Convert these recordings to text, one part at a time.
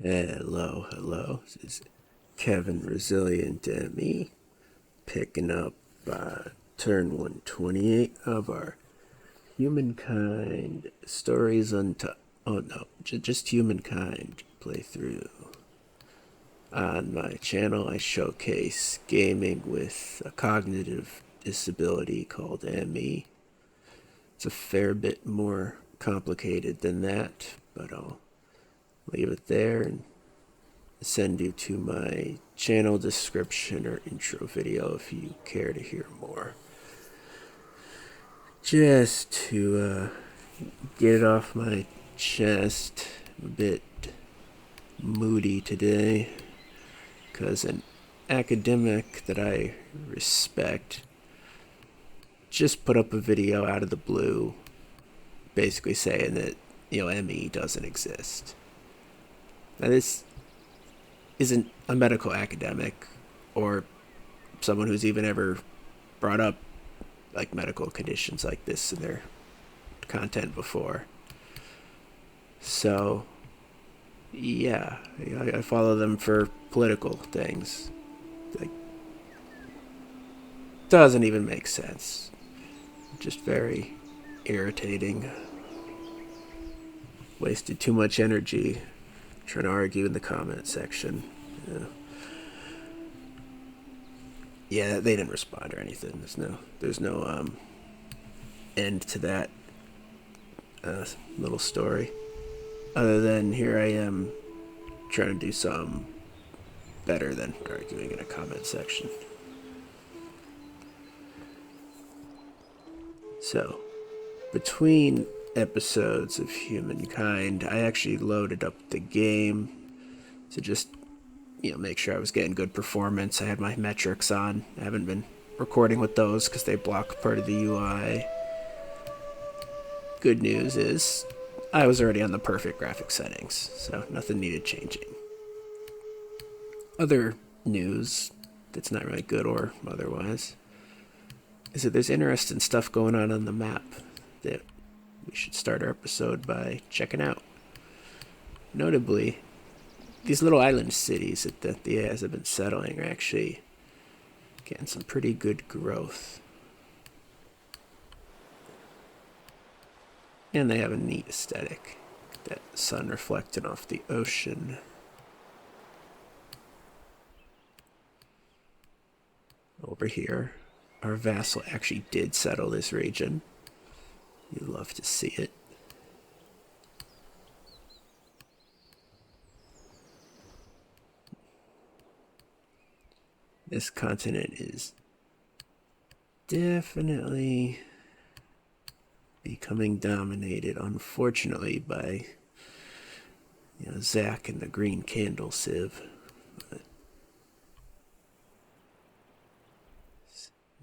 Hello, hello. This is Kevin Resilient Me picking up turn 128 of our Humankind Stories Untold. Oh no, just Humankind playthrough. On my channel, I showcase gaming with a cognitive disability called ME. It's a fair bit more complicated than that, but I'll leave it there and send you to my channel description or intro video if you care to hear more. Just to get it off my chest, I'm a bit moody today because an academic that I respect just put up a video out of the blue basically saying that, ME doesn't exist. Now, this isn't a medical academic or someone who's even ever brought up like medical conditions like this in their content before. So, yeah, I follow them for political things. Like, doesn't even make sense. Just very irritating. Wasted too much energy trying to argue in the comment section. Yeah, they didn't respond or anything. There's no end to that little story. Other than here I am trying to do something better than arguing in a comment section. So, between episodes of Humankind, I actually loaded up the game to just make sure I was getting good performance. I had my metrics on. I haven't been recording with those because they block part of the UI. Good news is I was already on the perfect graphic settings, so nothing needed changing. Other news that's not really good or otherwise is that there's interesting stuff going on the map that we should start our episode by checking out. Notably, these little island cities that the AIs have been settling are actually getting some pretty good growth. And they have a neat aesthetic. That sun reflecting off the ocean. Over here, our vassal actually did settle this region. You love to see it. This continent is definitely becoming dominated, unfortunately, by Zach and the green candle civ. But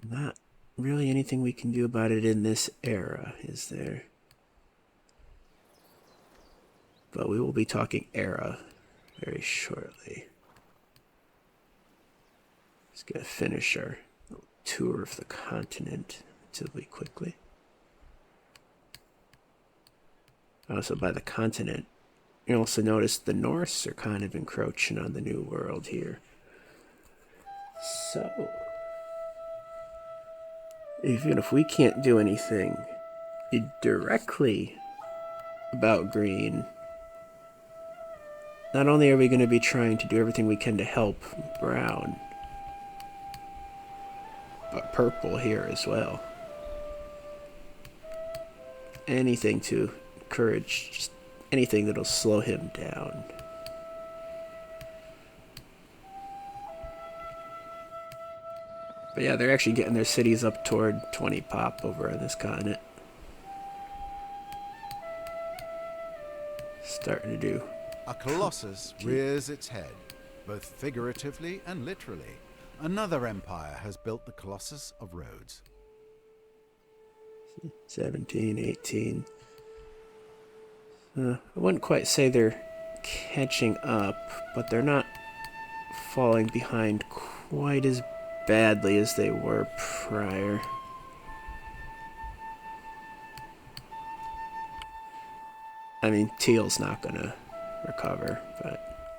not really anything we can do about it in this era, is there? But we will be talking era very shortly. Just gonna finish our tour of the continent relatively quickly. Also, by the continent, you also notice the Norse are kind of encroaching on the New World here. So, even if we can't do anything directly about green, not only are we going to be trying to do everything we can to help brown, but purple here as well. Anything to encourage, just anything that'll slow him down. But yeah, they're actually getting their cities up toward 20 pop over on this continent. Starting to do. A colossus rears its head, both figuratively and literally. Another empire has built the Colossus of Rhodes. 17, 18. I wouldn't quite say they're catching up, but they're not falling behind quite as badly as they were prior. I mean, Teal's not gonna recover, but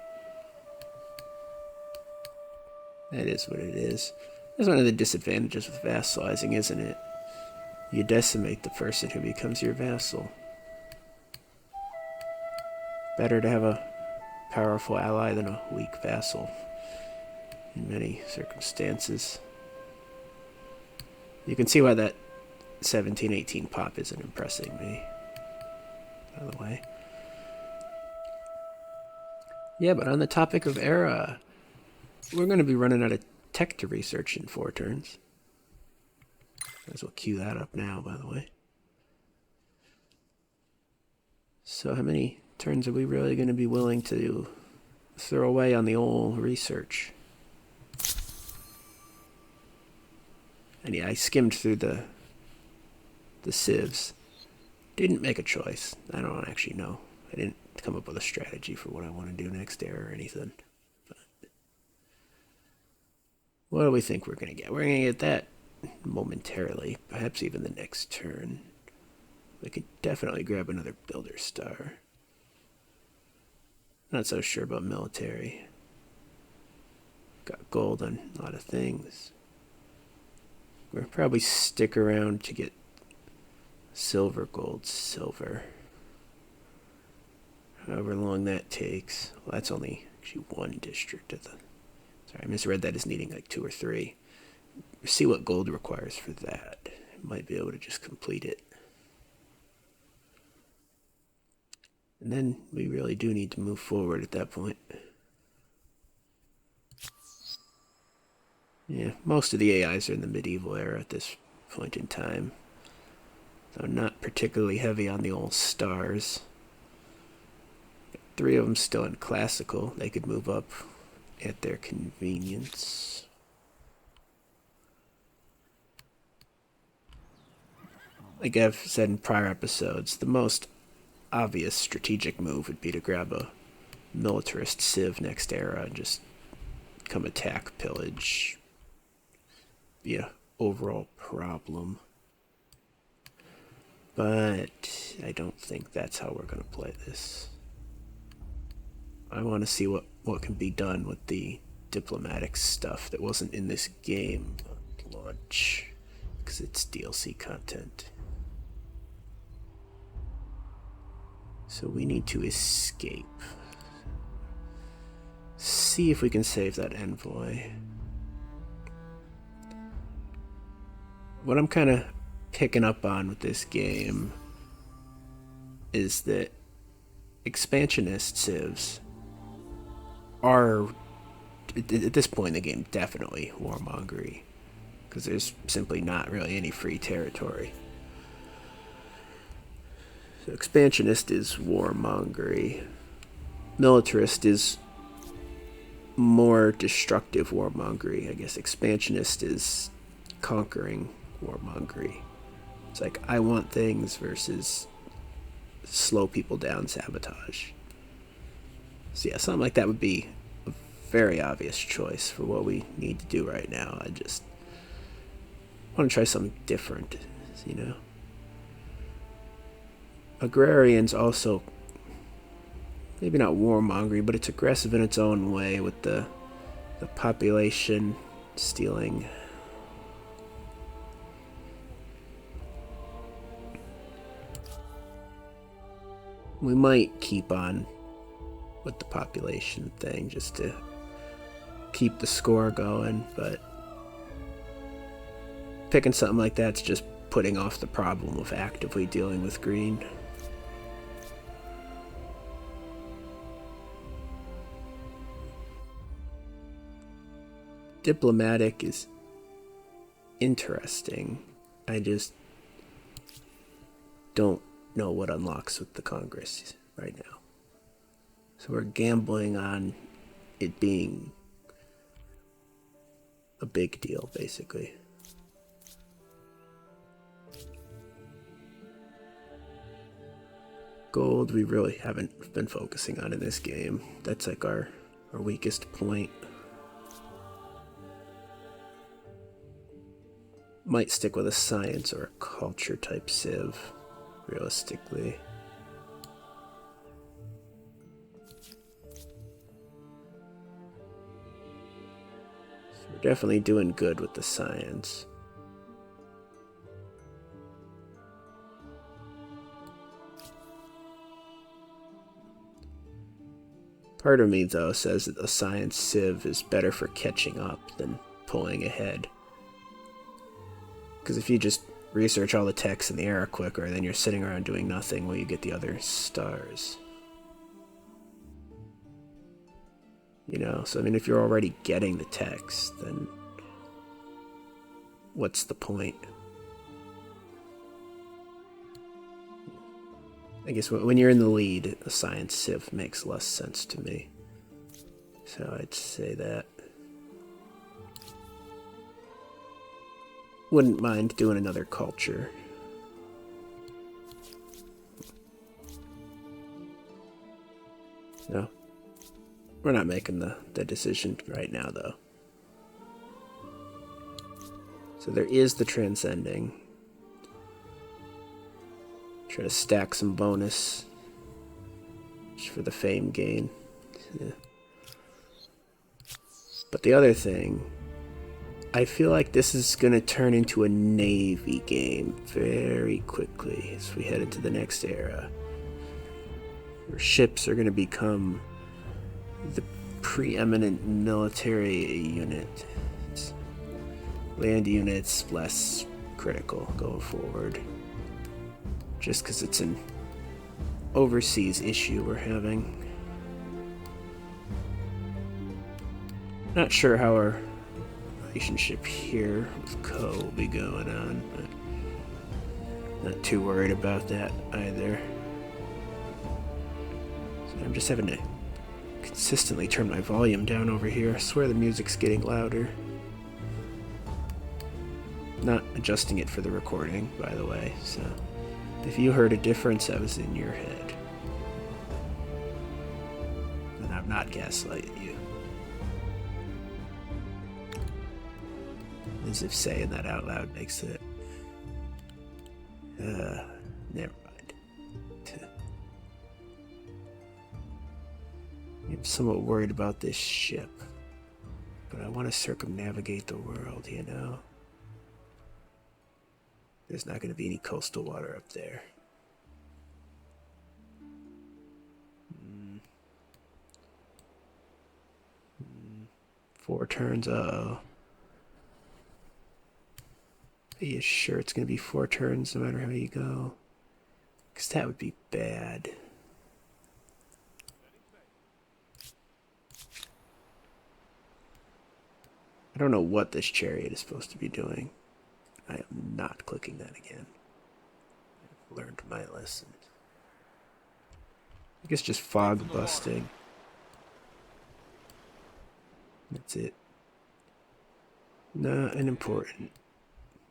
That is what it is. That's one of the disadvantages with vassalizing, isn't it? You decimate the person who becomes your vassal. Better to have a powerful ally than a weak vassal in many circumstances. You can see why that 1718 pop isn't impressing me, by the way. Yeah, but on the topic of era, we're going to be running out of tech to research in 4 turns. Might as well cue that up now, by the way. So how many turns are we really going to be willing to throw away on the old research? And yeah, I skimmed through the civs. Didn't make a choice. I don't actually know. I didn't come up with a strategy for what I want to do next era or anything. But what do we think we're going to get? We're going to get that momentarily, perhaps even the next turn. We could definitely grab another builder star. Not so sure about military. Got gold on a lot of things. We'll probably stick around to get silver, gold, silver. However long that takes. Well, that's only actually 1 district of the... Sorry, I misread that as needing like 2 or 3. See what gold requires for that. Might be able to just complete it. And then we really do need to move forward at that point. Yeah, most of the AIs are in the medieval era at this point in time. So not particularly heavy on the old stars. 3 of them still in classical. They could move up at their convenience. Like I've said in prior episodes, the most obvious strategic move would be to grab a militarist civ next era and just come attack, pillage. Be a overall problem. But I don't think that's how we're going to play this. I want to see what can be done with the diplomatic stuff that wasn't in this game at launch, because it's DLC content. So we need to escape. See if we can save that envoy. What I'm kind of picking up on with this game is that expansionist civs are, at this point in the game, definitely warmongery, because there's simply not really any free territory. So expansionist is warmongery. Militarist is more destructive warmongery. I guess expansionist is conquering warmongery. It's like, I want things versus slow people down sabotage. So yeah, something like that would be a very obvious choice for what we need to do right now. I just want to try something different, you know. Agrarian's also maybe not warmongering, but it's aggressive in its own way with the population stealing. We might keep on with the population thing just to keep the score going, but picking something like that's just putting off the problem of actively dealing with green. Diplomatic is interesting. I just don't know what unlocks with the Congress right now. So we're gambling on it being a big deal, basically. Gold we really haven't been focusing on in this game. That's like our weakest point. Might stick with a science or a culture type civ, realistically. So definitely doing good with the science. Part of me, though, says that the science civ is better for catching up than pulling ahead. Because if you just research all the texts in the era quicker, then you're sitting around doing nothing while you get the other stars. You know, so I mean, if you're already getting the text, then what's the point? I guess when you're in the lead, a science civ makes less sense to me. So I'd say that. Wouldn't mind doing another culture. No. We're not making the decision right now, though. So there is the transcending. Try to stack some bonus just for the fame gain. Yeah. But the other thing, I feel like this is going to turn into a Navy game very quickly as we head into the next era. Where ships are going to become the preeminent military unit. Land units less critical going forward. Just because it's an overseas issue we're having. Not sure how our relationship here with Co will be going on, but not too worried about that either. So I'm just having to consistently turn my volume down over here. I swear the music's getting louder. Not adjusting it for the recording, by the way, so if you heard a difference, that was in your head. And I'm not gaslighting you. As if saying that out loud makes it... never mind. I'm somewhat worried about this ship. But I want to circumnavigate the world, you know? There's not going to be any coastal water up there. 4 turns, uh-oh. Are you sure it's going to be 4 turns no matter how you go? Because that would be bad. I don't know what this chariot is supposed to be doing. I am not clicking that again. I've learned my lesson. I guess just fog busting. That's it. Not unimportant.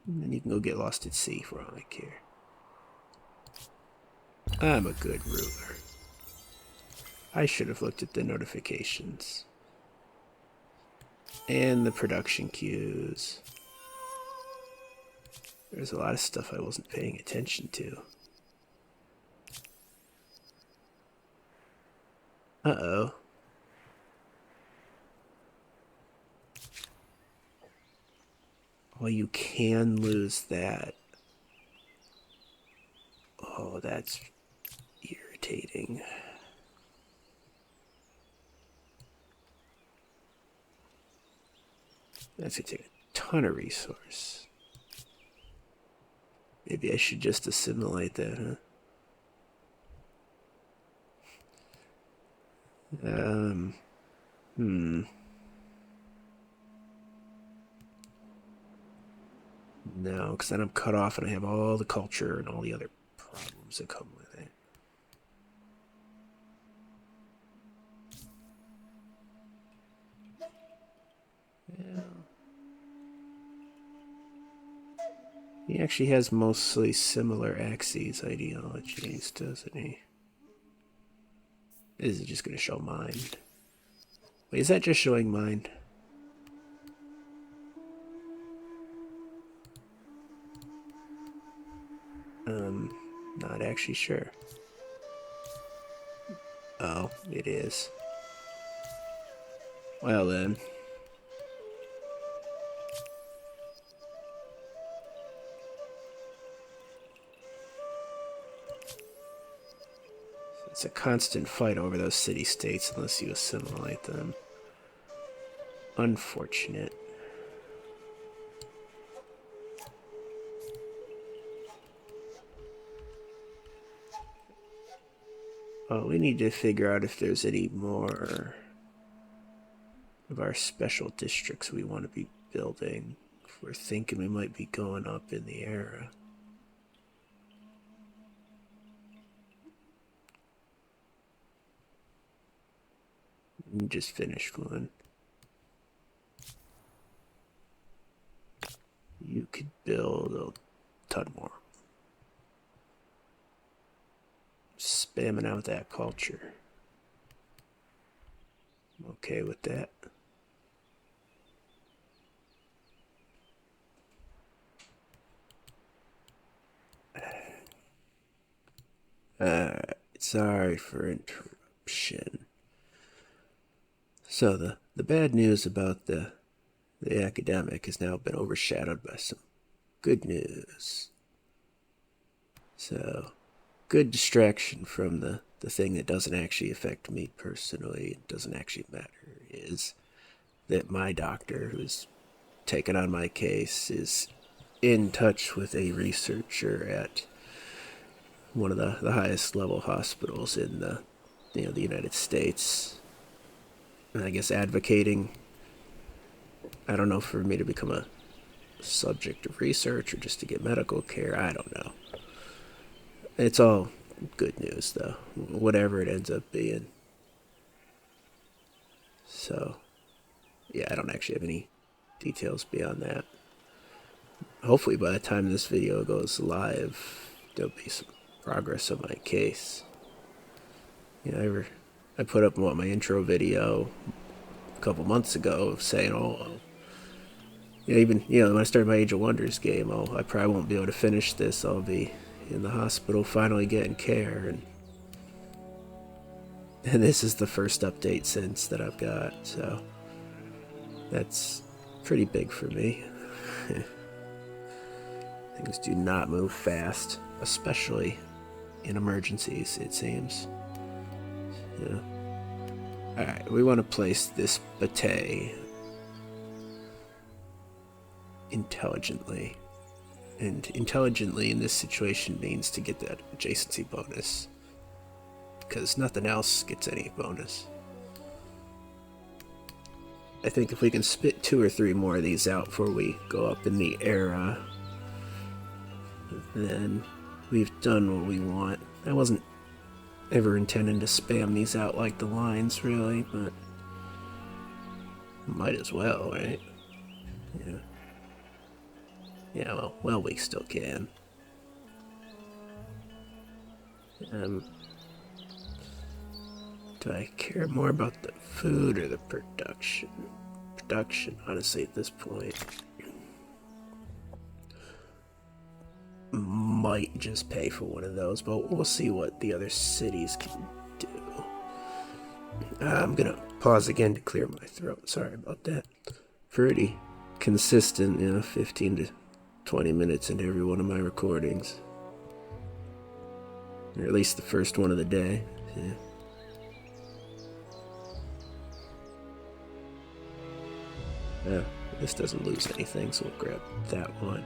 And then you can go get lost at sea for all I care. I'm a good ruler. I should have looked at the notifications. And the production queues. There's a lot of stuff I wasn't paying attention to. Uh-oh. Well, you can lose that. Oh, that's irritating. That's gonna take a ton of resource. Maybe I should just assimilate that, huh? No, because then I'm cut off and I have all the culture and all the other problems that come with it. Yeah. He actually has mostly similar axes ideologies, doesn't he? Is it just going to show mind? Wait, is that just showing mind? Not actually sure. Oh, it is. Well then. It's a constant fight over those city-states unless you assimilate them. Unfortunate. Oh, we need to figure out if there's any more of our special districts we want to be building. If we're thinking we might be going up in the era. We just finished one. You could build a ton more. Spamming out that culture. I'm okay with that. Sorry for interruption. So the bad news about the academic has now been overshadowed by some good news. So, good distraction from the thing that doesn't actually affect me personally, it doesn't actually matter, is that my doctor, who's taken on my case, is in touch with a researcher at one of the highest level hospitals in the United States. And I guess advocating, I don't know, for me to become a subject of research or just to get medical care. I don't know. It's all good news, though, whatever it ends up being. So, yeah, I don't actually have any details beyond that. Hopefully, by the time this video goes live, there'll be some progress on my case. I put up my intro video a couple months ago saying, even when I started my Age of Wonders game, I probably won't be able to finish this. I'll be in the hospital finally getting care, and this is the first update since that I've got, so that's pretty big for me. Things do not move fast, especially in emergencies, it seems. Yeah. Alright, we want to place this bate intelligently. And intelligently in this situation means to get that adjacency bonus, because nothing else gets any bonus. I think if we can spit 2 or 3 more of these out before we go up in the era, then we've done what we want. I wasn't ever intending to spam these out like the lines, really, but might as well, right? Yeah. Yeah, well, we still can. Do I care more about the food or the production? Production, honestly, at this point. Might just pay for one of those, but we'll see what the other cities can do. I'm gonna pause again to clear my throat. Sorry about that. Pretty consistent, 15 to 20 minutes into every one of my recordings. Or at least the first one of the day. Yeah. This doesn't lose anything, so we'll grab that one.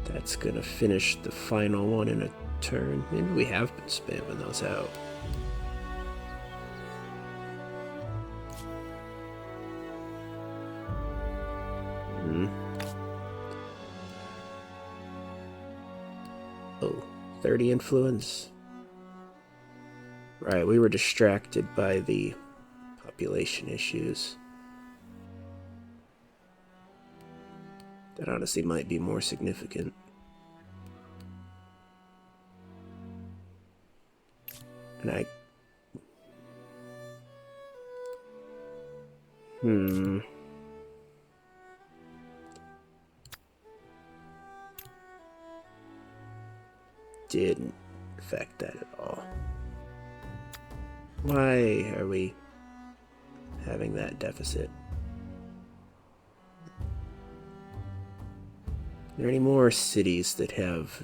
That's gonna finish the final one in a turn. Maybe we have been spamming those out. Oh, 30 influence. Right, we were distracted by the population issues. That honestly might be more significant. And didn't affect that at all. Why are we having that deficit? Are there any more cities that have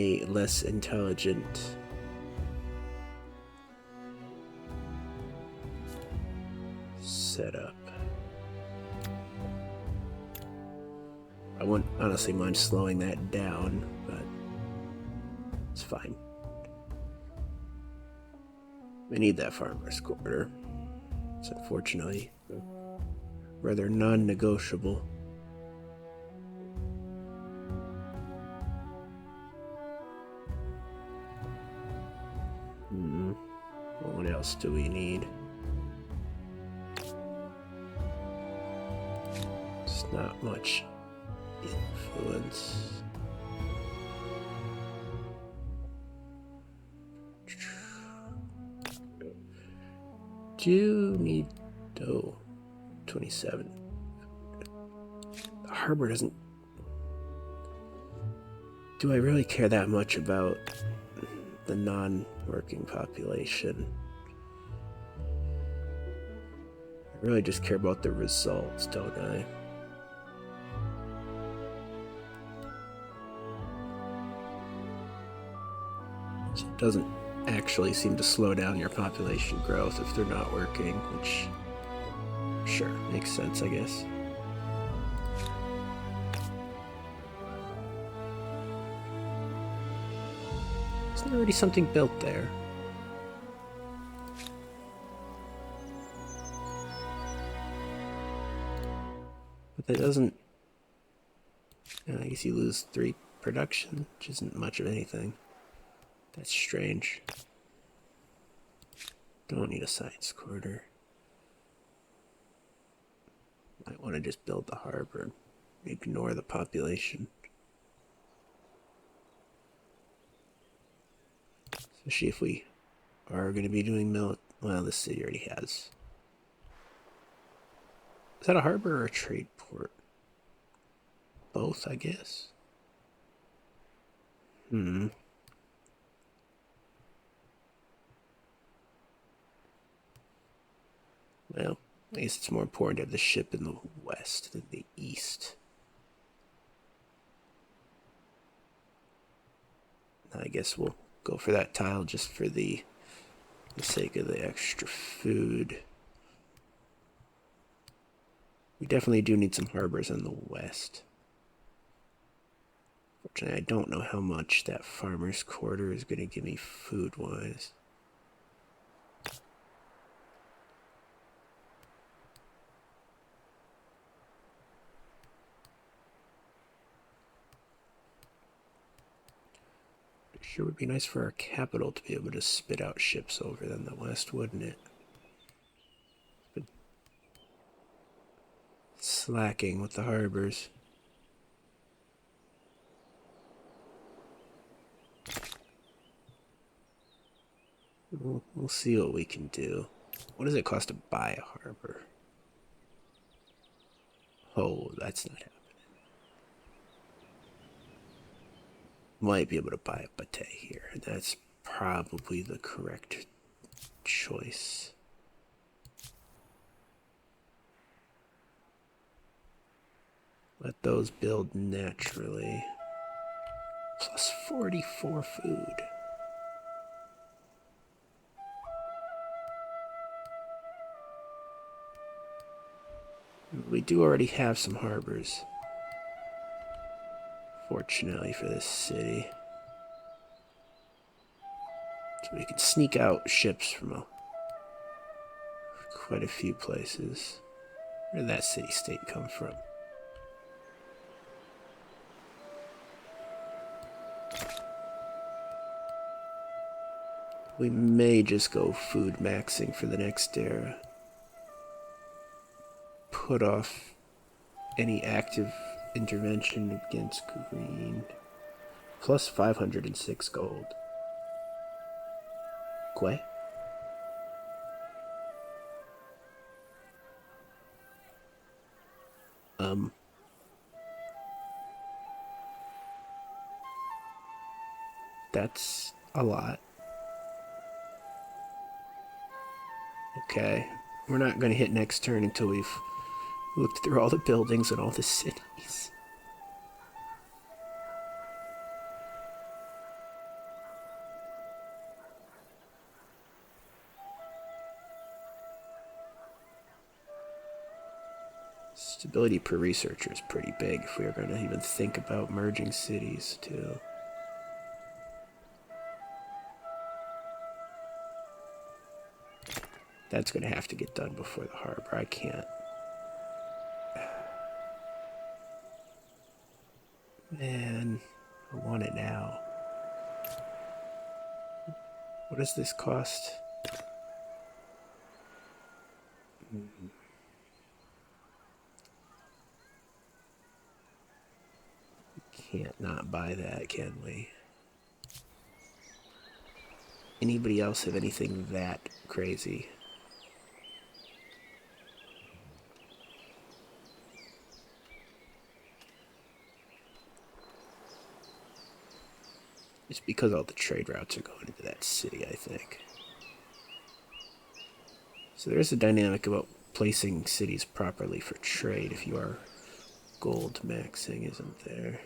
a less intelligent setup. I wouldn't honestly mind slowing that down, but it's fine. We need that farmer's quarter. It's unfortunately rather non-negotiable. What else do we need? It's not much influence. Do need 27. The harbor doesn't. Do I really care that much about the non-working population? I really just care about the results, don't I? So it doesn't actually seem to slow down your population growth if they're not working, which sure makes sense, I guess. Isn't there already something built there? But that doesn't. I guess you lose 3 production, which isn't much of anything. That's strange. Don't need a science quarter. Might want to just build the harbor and ignore the population. Especially if we are going to be doing well, this city already has. Is that a harbor or a trade port? Both, I guess. Well, I guess it's more important to have the ship in the west than the east. I guess we'll go for that tile just for the sake of the extra food. We definitely do need some harbors in the west. Fortunately, I don't know how much that farmer's quarter is going to give me food-wise. It sure would be nice for our capital to be able to spit out ships over than the west, wouldn't it? But slacking with the harbors. We'll see what we can do. What does it cost to buy a harbor? Oh, that's not happening. Might be able to buy a pate here. That's probably the correct choice. Let those build naturally. Plus 44 food. We do already have some harbors. Fortunately for this city. So we can sneak out ships from quite a few places. Where did that city-state come from? We may just go food maxing for the next era. Put off any active intervention against green. Plus 506 gold. Quay? That's a lot. Okay. We're not going to hit next turn until we've looked through all the buildings and all the cities. Stability per researcher is pretty big if we are going to even think about merging cities, too. That's going to have to get done before the harbor. I can't. Man, I want it now. What does this cost? Can't not buy that, can we? Anybody else have anything that crazy? It's because all the trade routes are going into that city, I think. So there's a dynamic about placing cities properly for trade if you are gold maxing, isn't there?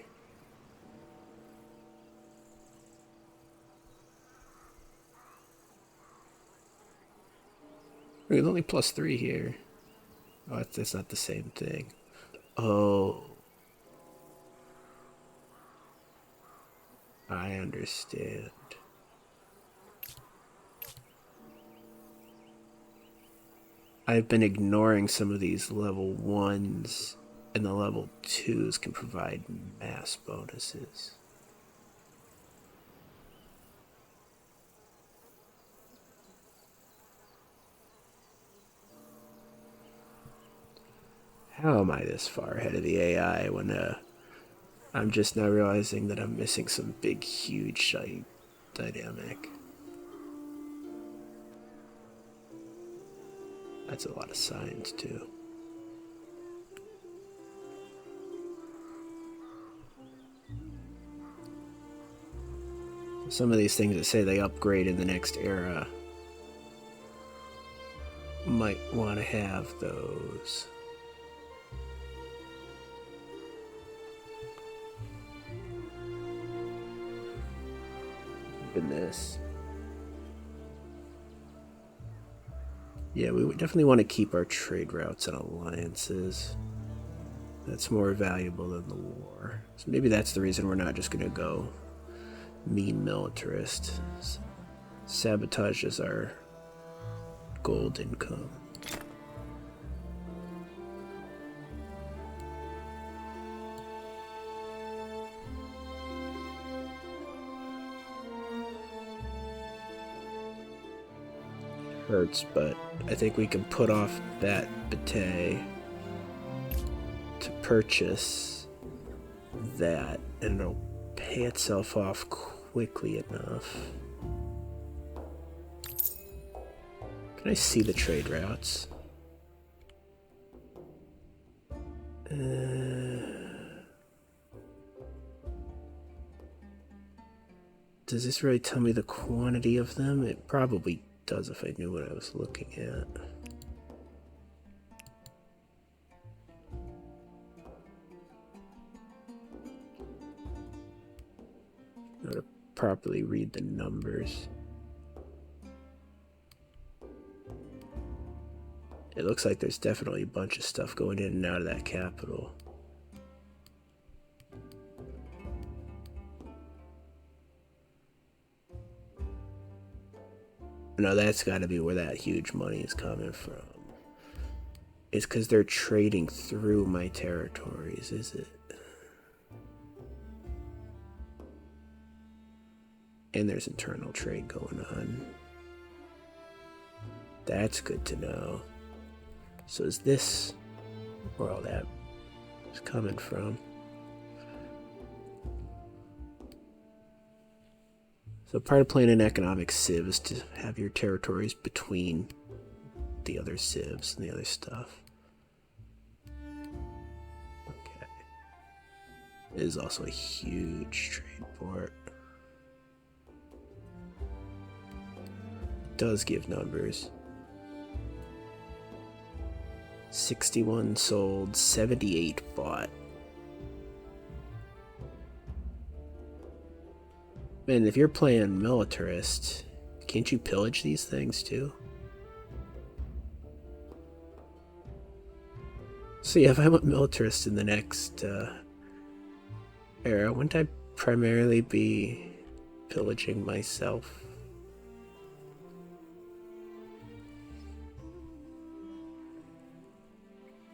It's only +3 here. Oh, that's not the same thing. Oh. I understand. I've been ignoring some of these level 1s, and the level 2s can provide mass bonuses. How am I this far ahead of the AI when I'm just now realizing that I'm missing some big, huge dynamic? That's a lot of signs, too. Some of these things that say they upgrade in the next era might want to have those. Even this. Yeah, we would definitely want to keep our trade routes and alliances. That's more valuable than the war. So maybe that's the reason we're not just going to go mean militarist. Sabotages our gold income. Hurts, but I think we can put off that bate to purchase that, and it'll pay itself off quickly enough. Can I see the trade routes? Does this really tell me the quantity of them? It probably does if I knew what I was looking at. How to properly read the numbers. It looks like there's definitely a bunch of stuff going in and out of that capital. No, that's got to be where that huge money is coming from. It's because they're trading through my territories, is it? And there's internal trade going on. That's good to know. So is this where all that is coming from? So part of playing an economic civ is to have your territories between the other civs and the other stuff. Okay. It is also a huge trade port. Does give numbers. 61 sold, 78 bought. Man, if you're playing militarist, can't you pillage these things too? So yeah, if I'm a militarist in the next era, wouldn't I primarily be pillaging myself?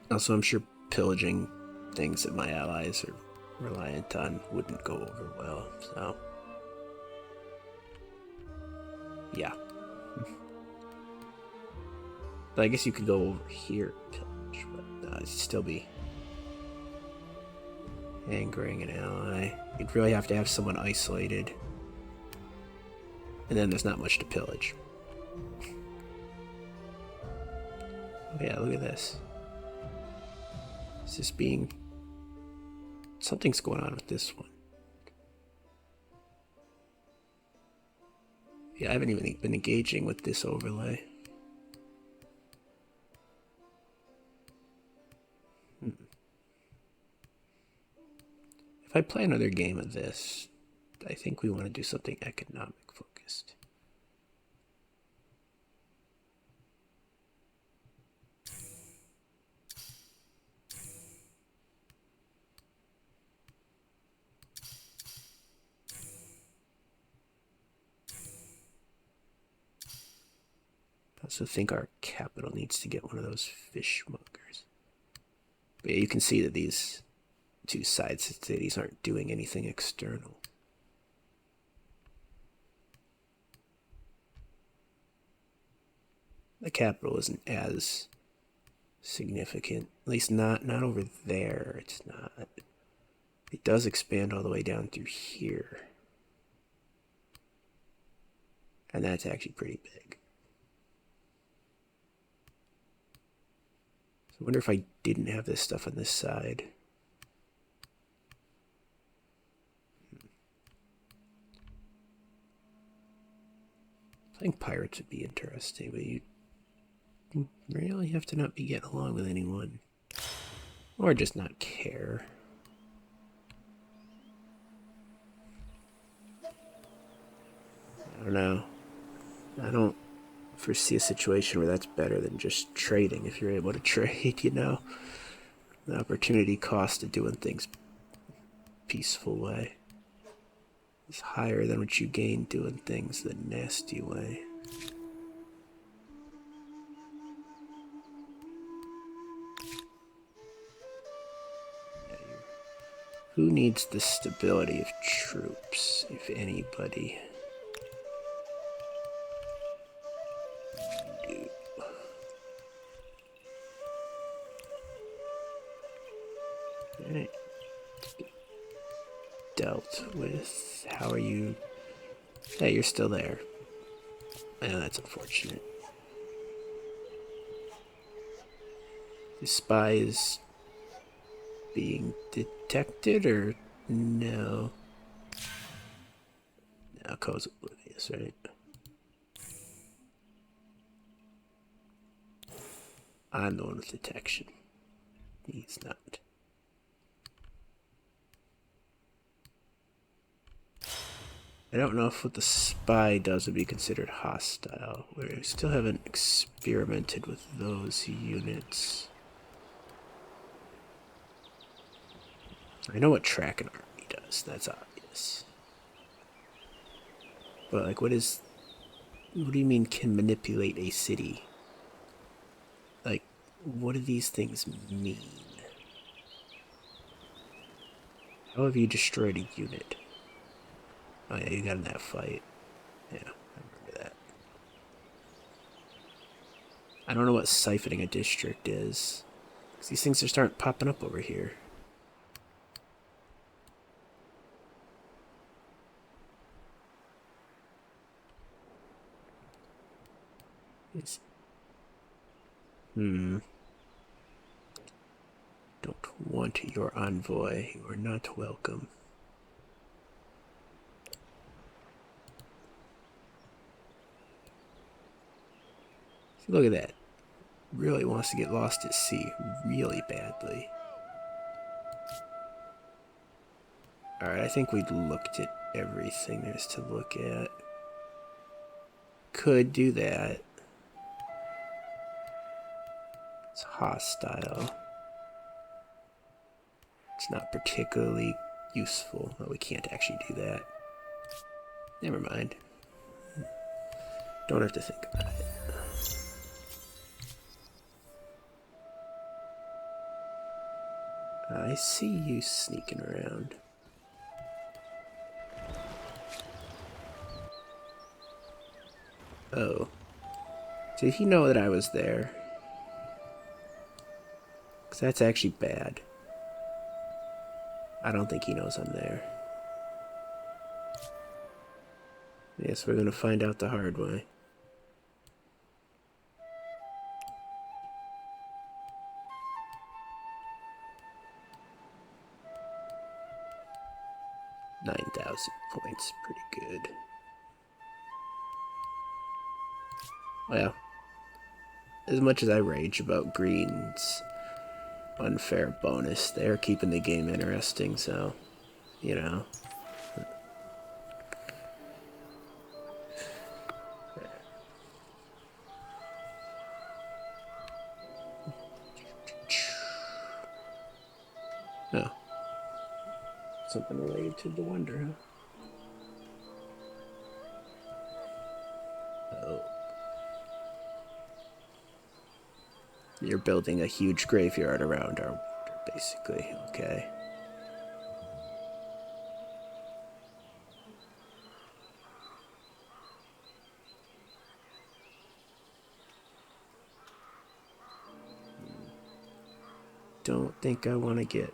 Also, I'm sure pillaging things that my allies are reliant on wouldn't go over well, so... yeah. But I guess you could go over here and pillage, but it'd still be angering an ally. You'd really have to have someone isolated. And then there's not much to pillage. Oh yeah, look at this. Is this being... something's going on with this one. Yeah, I haven't even been engaging with this overlay. If I play another game of this, I think we want to do something economic focused. I also think our capital needs to get one of those fishmongers. But yeah, you can see that these two side cities aren't doing anything external. The capital isn't as significant, at least not over there. It's not. It does expand all the way down through here, and that's actually pretty big. So I wonder if I didn't have this stuff on this side. Playing pirates would be interesting, but you really have to not be getting along with anyone. Or just not care. I don't know. I don't foresee a situation where that's better than just trading if you're able to trade, you know? The opportunity cost of doing things peaceful way is higher than what you gain doing things the nasty way. Who needs the stability of troops, if anybody? You do. Alright. Dealt with. How are you? Hey, you're still there. I know that's unfortunate. The spy is being detected, or no? No, Ko's oblivious, right? I'm the one with detection. He's not. I don't know if what the spy does would be considered hostile. We still haven't experimented with those units. I know what track an army does, that's obvious. But like, what do you mean can manipulate a city? Like, what do these things mean? How have you destroyed a unit? Oh yeah, you got in that fight. Yeah, I remember that. I don't know what siphoning a district is. Because these things are starting popping up over here. Don't want your envoy. You are not welcome. See, look at that. Really wants to get lost at sea really badly. Alright, I think we looked at everything there's to look at. Could do that. It's hostile. not particularly useful. Well, we can't actually do that. Never mind. Don't have to think about it. I see you sneaking around. Oh. Did he know that I was there? Because that's actually bad. I don't think he knows I'm there. Yes, we're gonna find out the hard way. $9,000 points, pretty good. Well, as much as I rage about Green's unfair bonus, they're keeping the game interesting, so, you know. Oh. Something related to the Wonder, huh? Oh. You're building a huge graveyard around our Wonder, basically. Okay. Don't think I want to get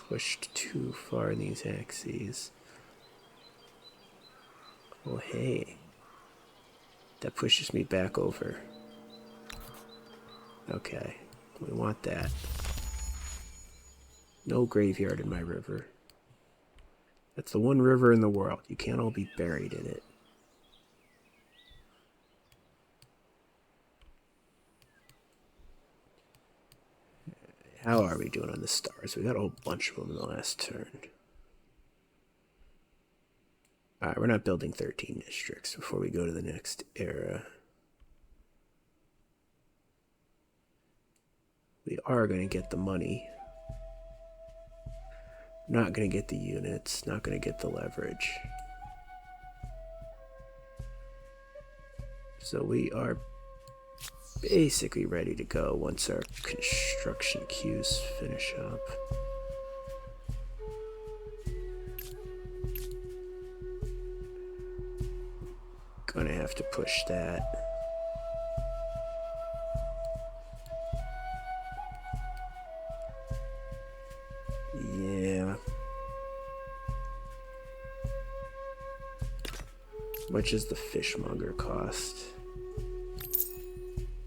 pushed too far in these axes. Oh, hey. That pushes me back over. Okay, we want that. No graveyard in my river. That's the one river in the world. You can't all be buried in it. How are we doing on the stars? We got a whole bunch of them in the last turn. Alright, we're not building 13 districts before we go to the next era. We are going to get the money. Not going to get the units. Not going to get the leverage. So we are basically ready to go once our construction queues finish up. Gonna have to push that. Yeah. Much as the fishmonger cost?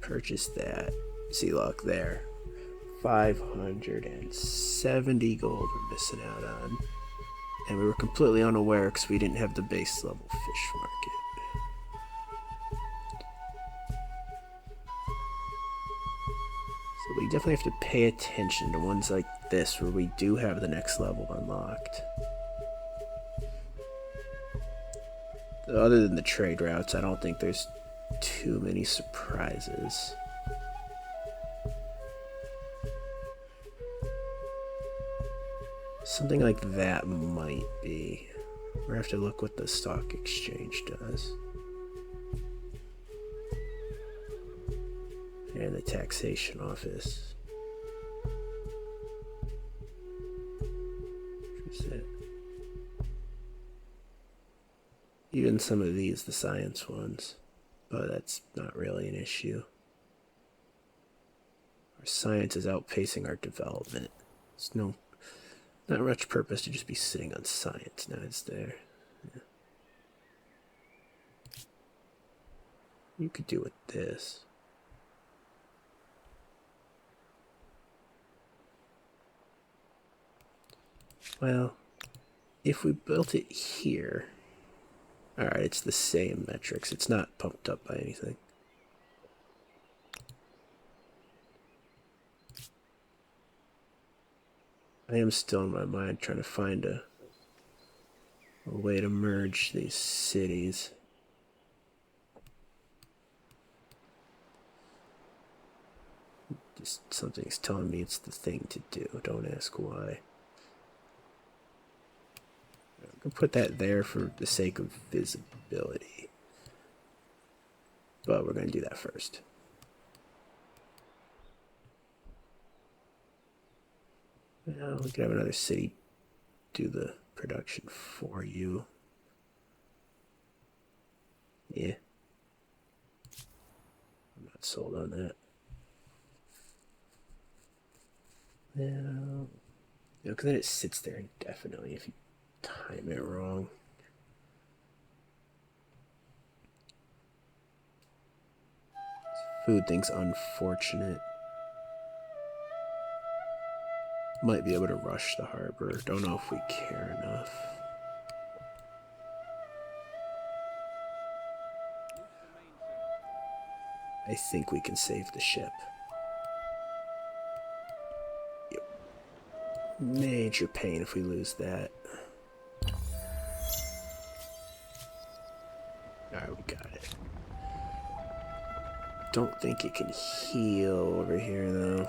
Purchase that. See, look there. 570 gold we're missing out on. And we were completely unaware because we didn't have the base level fish market. So we definitely have to pay attention to ones like this where we do have the next level unlocked. Other than the trade routes, I don't think there's too many surprises. Something like that might be. We have to look what the stock exchange does. And the taxation office. What's that? Even some of these, the science ones. But that's not really an issue. Our science is outpacing our development. There's not much purpose to just be sitting on science now, is there? Yeah. You could do with this. Well, if we built it here... Alright, it's the same metrics. It's not pumped up by anything. I am still in my mind trying to find a way to merge these cities. Just something's telling me it's the thing to do. Don't ask why. can put that there for the sake of visibility. But we're going to do that first. Now we could have another city do the production for you. Yeah. I'm not sold on that. Well, because then it sits there indefinitely if you time it wrong. Food thing's unfortunate. Might be able to rush the harbor. Don't know if we care enough. I think we can save the ship. Yep. Major pain if we lose that. Alright, we got it. Don't think it can heal over here though.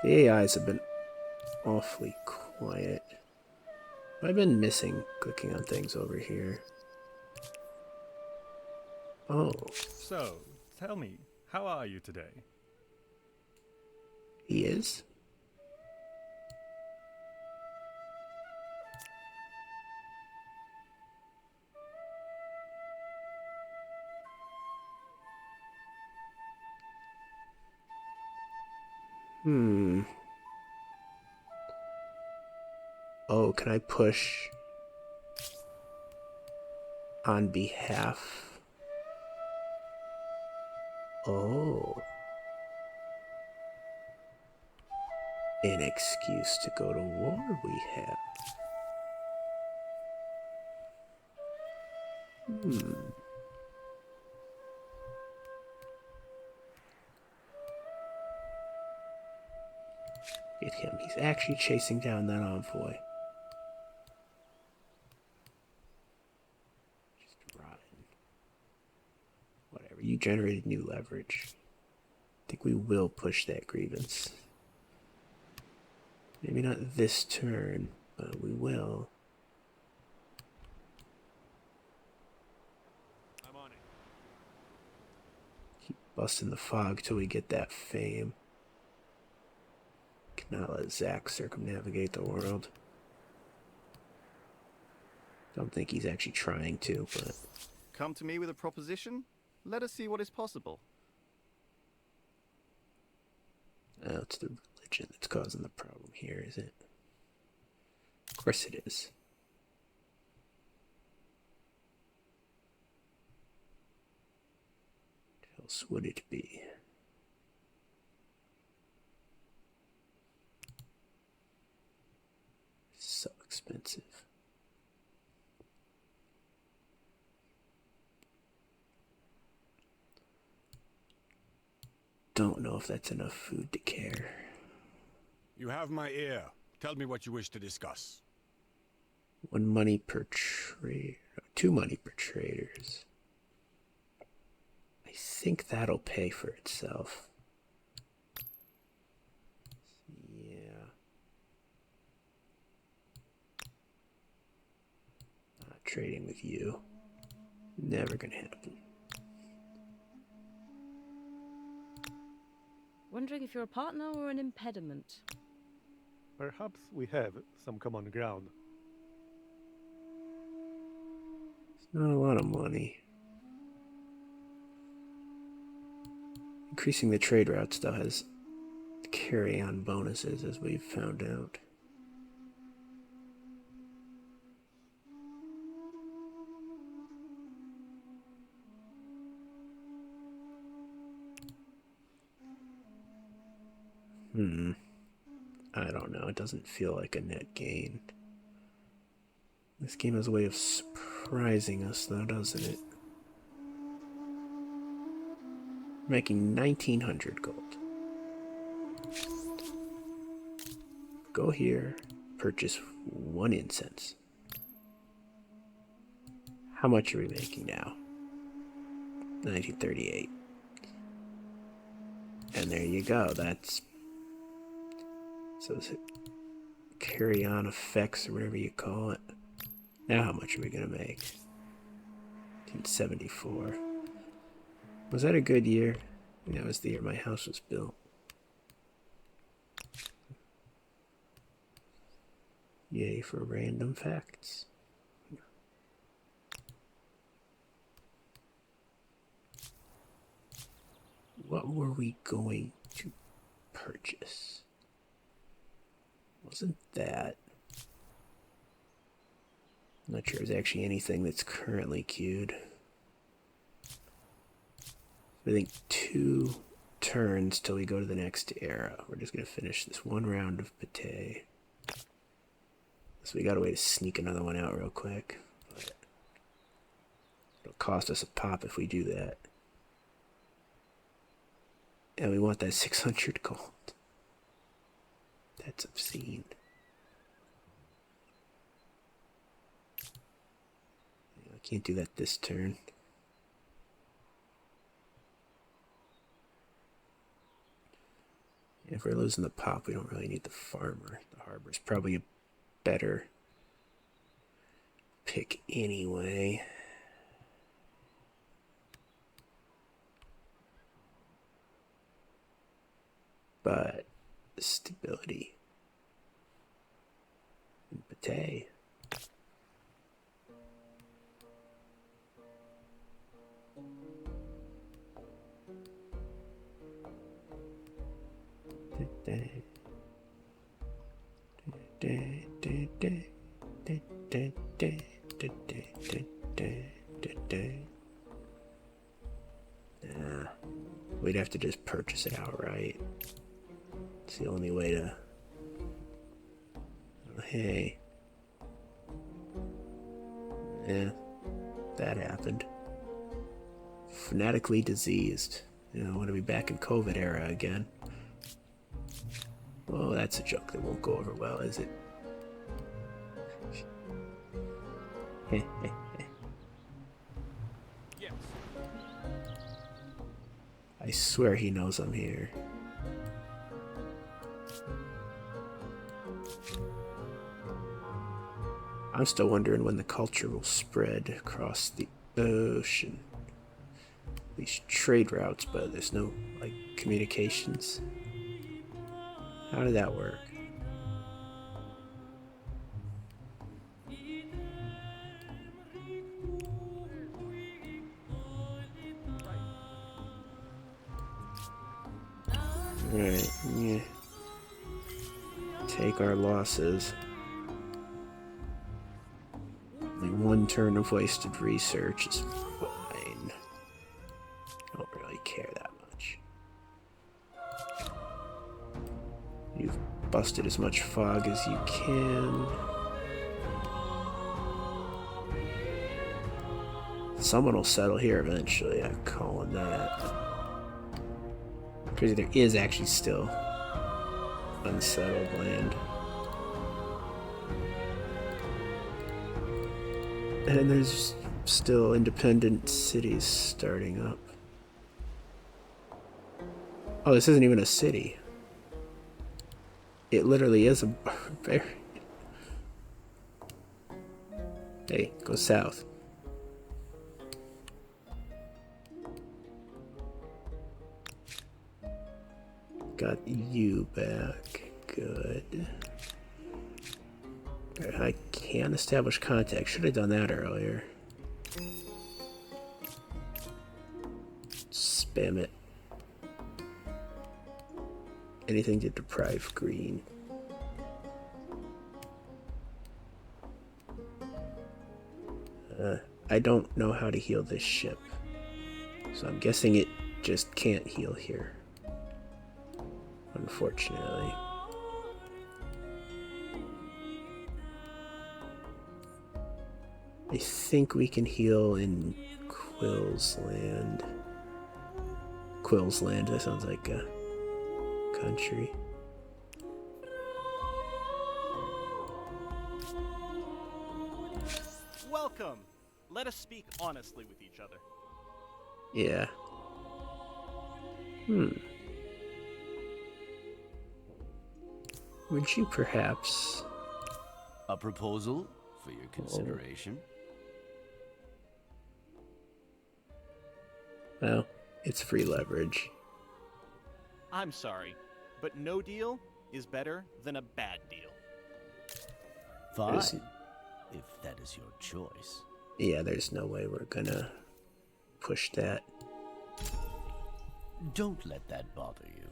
The AIs have been awfully quiet. I've been missing clicking on things over here. Oh. So, tell me, how are you today? He is? Oh, can I push on behalf? Oh. An excuse to go to war we have. Get him. He's actually chasing down that envoy. Just rotten. Whatever. You generated new leverage. I think we will push that grievance. Maybe not this turn, but we will. I'm on it. Keep busting the fog till we get that fame. Cannot let Zack circumnavigate the world. Don't think he's actually trying to, but... Come to me with a proposition? Let us see what is possible. Oh, it's the religion that's causing the problem here, is it? Of course it is. What else would it be? So expensive. Don't know if that's enough food to care. You have my ear. Tell me what you wish to discuss. 1 money per trade. 2 money per traders. I think that'll pay for itself. Yeah. Not trading with you. Never gonna happen. Wondering if you're a partner or an impediment. Perhaps we have some common ground. It's not a lot of money. Increasing the trade routes though has carry-on bonuses, as we've found out. I don't know. It doesn't feel like a net gain. This game has a way of surprising us, though, doesn't it? Making 1,900 gold. Go here, purchase 1 incense. How much are we making now? those carry-on effects or whatever you call it. Now how much are we gonna make? 1974. Was that a good year? That was the year my house was built. Yay for random facts. What were we going to purchase? Wasn't that... I'm not sure there's actually anything that's currently queued. I think 2 turns till we go to the next era. We're just going to finish this one round of pate. So we got a way to sneak another one out real quick. But it'll cost us a pop if we do that. And we want that 600 gold. That's obscene. I can't do that this turn. If we're losing the pop, we don't really need the farmer. The harbor's probably a better pick anyway. But the stability in pate. We'd have to just purchase it outright. It's the only way to... Oh, hey. Yeah, that happened. Fanatically diseased. You know, I want to be back in COVID era again. Oh, that's a joke that won't go over well, is it? Yes. I swear he knows I'm here. I'm still wondering when the culture will spread across the ocean. These trade routes, but there's no, like, communications. How did that work? Alright, yeah. Take our losses. Only 1 turn of wasted research is fine. Don't really care that much. You've busted as much fog as you can. Someone will settle here eventually, I'm calling that. Crazy, there is actually still unsettled land. And there's still independent cities starting up. Oh, this isn't even a city. It literally is a barbarian. Hey, go south. Got you back. Good. I can establish contact. Should have done that earlier. Spam it. Anything to deprive green. I don't know how to heal this ship. So I'm guessing it just can't heal here. Unfortunately. I think we can heal in Quill's Land. Quill's Land, that sounds like a country. Welcome. Let us speak honestly with each other. Yeah. Would you perhaps... A proposal for your consideration? Well, it's free leverage. I'm sorry, but no deal is better than a bad deal. Fine, There's- if that is your choice. Yeah, there's no way we're gonna push that. Don't let that bother you.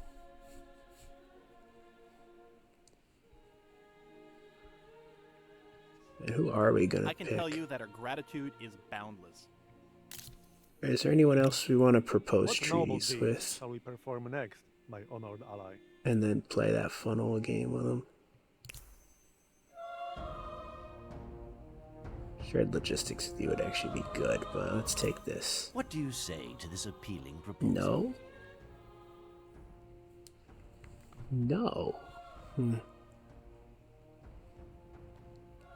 And who are we gonna I can pick? tell you that our gratitude is boundless. Is there anyone else we want to propose What noble treaties deed with? shall we perform next, my honored ally? And then play that funnel game with them? Shared logistics with you would actually be good, but let's take this. What do you say to this appealing proposal? No? No.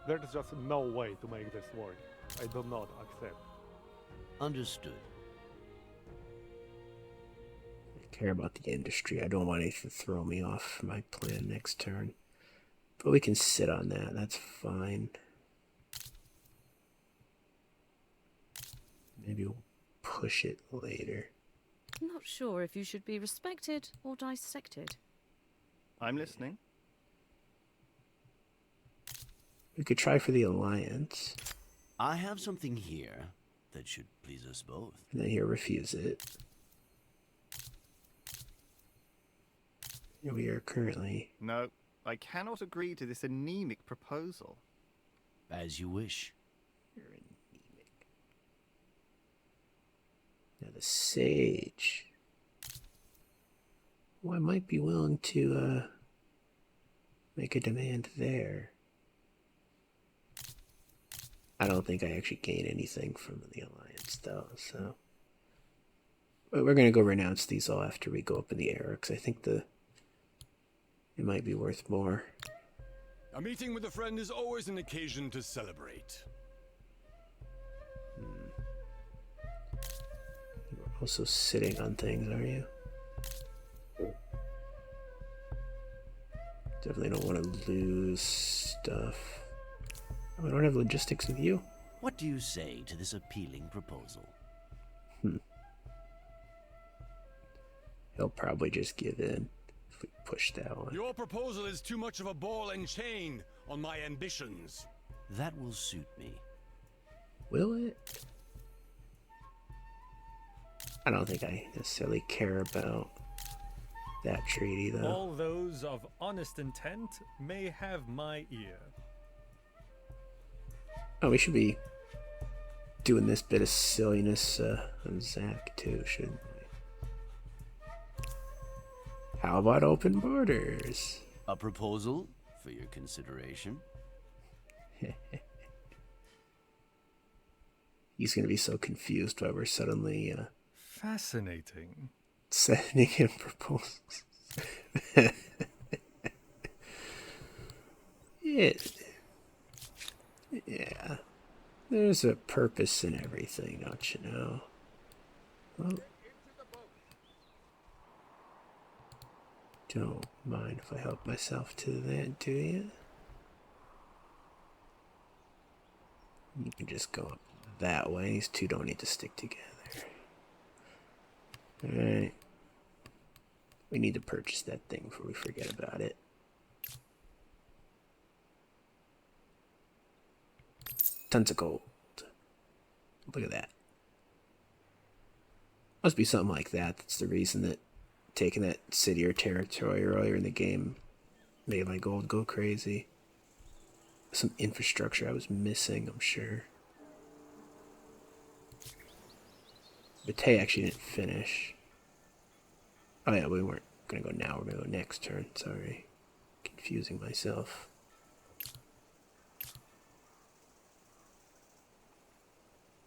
There's just no way to make this work. I do not accept. Understood. I care about the industry. I don't want anything to throw me off my plan next turn. But we can sit on that. That's fine. Maybe we'll push it later. Not sure if you should be respected or dissected. I'm listening. We could try for the Alliance. I have something here that should please us both. And then he'll refuse it. Here we are currently. No, I cannot agree to this anemic proposal. As you wish. You're anemic. Now the Sage. Well, I might be willing to make a demand there. I don't think I actually gain anything from the Alliance, though, so... But we're going to go renounce these all after we go up in the era, because I think it might be worth more. A meeting with a friend is always an occasion to celebrate. You're also sitting on things, are you? Definitely don't want to lose stuff. Oh, I don't have logistics with you. What do you say to this appealing proposal? He'll probably just give in if we push that one. Your proposal is too much of a ball and chain on my ambitions. That will suit me. Will it? I don't think I necessarily care about that treaty, though. All those of honest intent may have my ear. Oh, we should be doing this bit of silliness on Zach, too, shouldn't we? How about open borders? A proposal for your consideration? He's going to be so confused why we're suddenly Fascinating. sending him proposals. Yeah. There's a purpose in everything, don't you know? Well, don't mind if I help myself to that, do you? You can just go up that way. These two don't need to stick together. Alright. We need to purchase that thing before we forget about it. Tons of gold. Look at that. Must be something like that. That's the reason that taking that city or territory earlier in the game made my gold go crazy. Some infrastructure I was missing, I'm sure. Bate actually didn't finish. Oh yeah, we weren't gonna go now, we're gonna go next turn. Sorry. Confusing myself.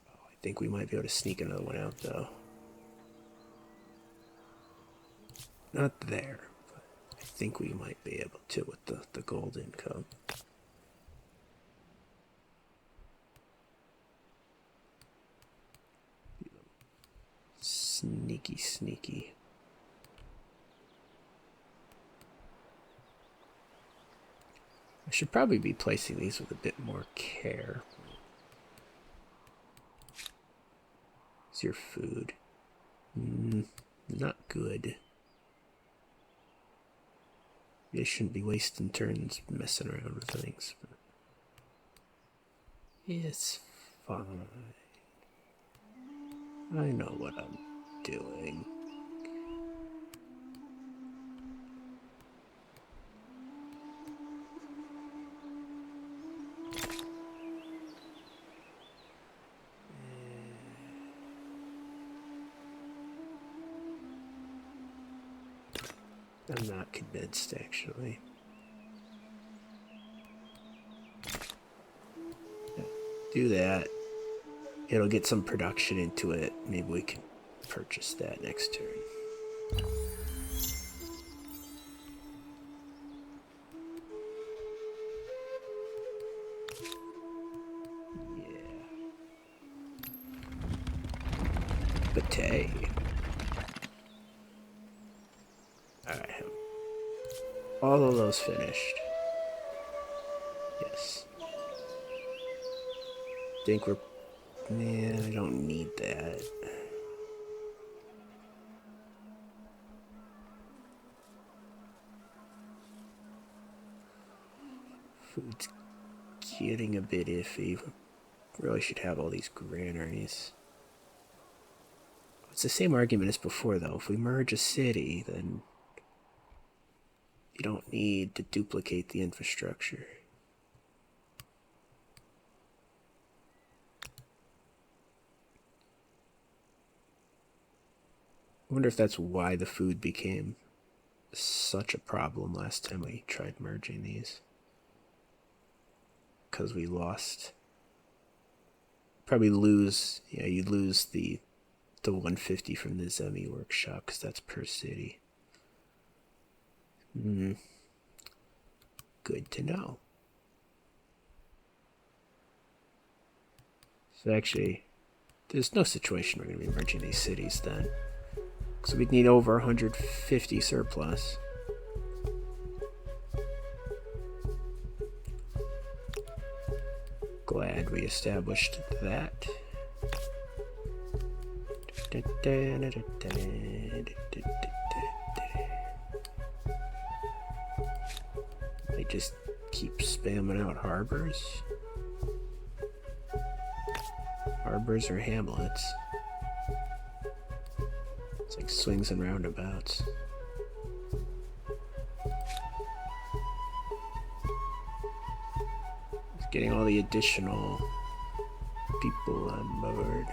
Oh, I think we might be able to sneak another one out though. Not there, but I think we might be able to with the gold income. Sneaky, sneaky. I should probably be placing these with a bit more care. It's your food. Not good. You shouldn't be wasting turns messing around with things. But it's fine. I know what I'm doing. I'm not convinced, actually. Do that. It'll get some production into it. Maybe we can purchase that next turn. Yeah. Bate. Alright. All of those finished. Yes. Think we're... Yeah, I don't need that. Food's getting a bit iffy. Really should have all these granaries. It's the same argument as before, though. If we merge a city, then you don't need to duplicate the infrastructure. I wonder if that's why the food became such a problem last time we tried merging these. Because we lost. Probably lose, yeah, you lose the 150 from the Zemi workshop, because that's per city. Good to know. So actually, there's no situation we're going to be merging these cities then. So we'd need over 150 surplus. Glad we established that. They just keep spamming out harbors. Harbors or hamlets. It's like swings and roundabouts. It's getting all the additional people on board.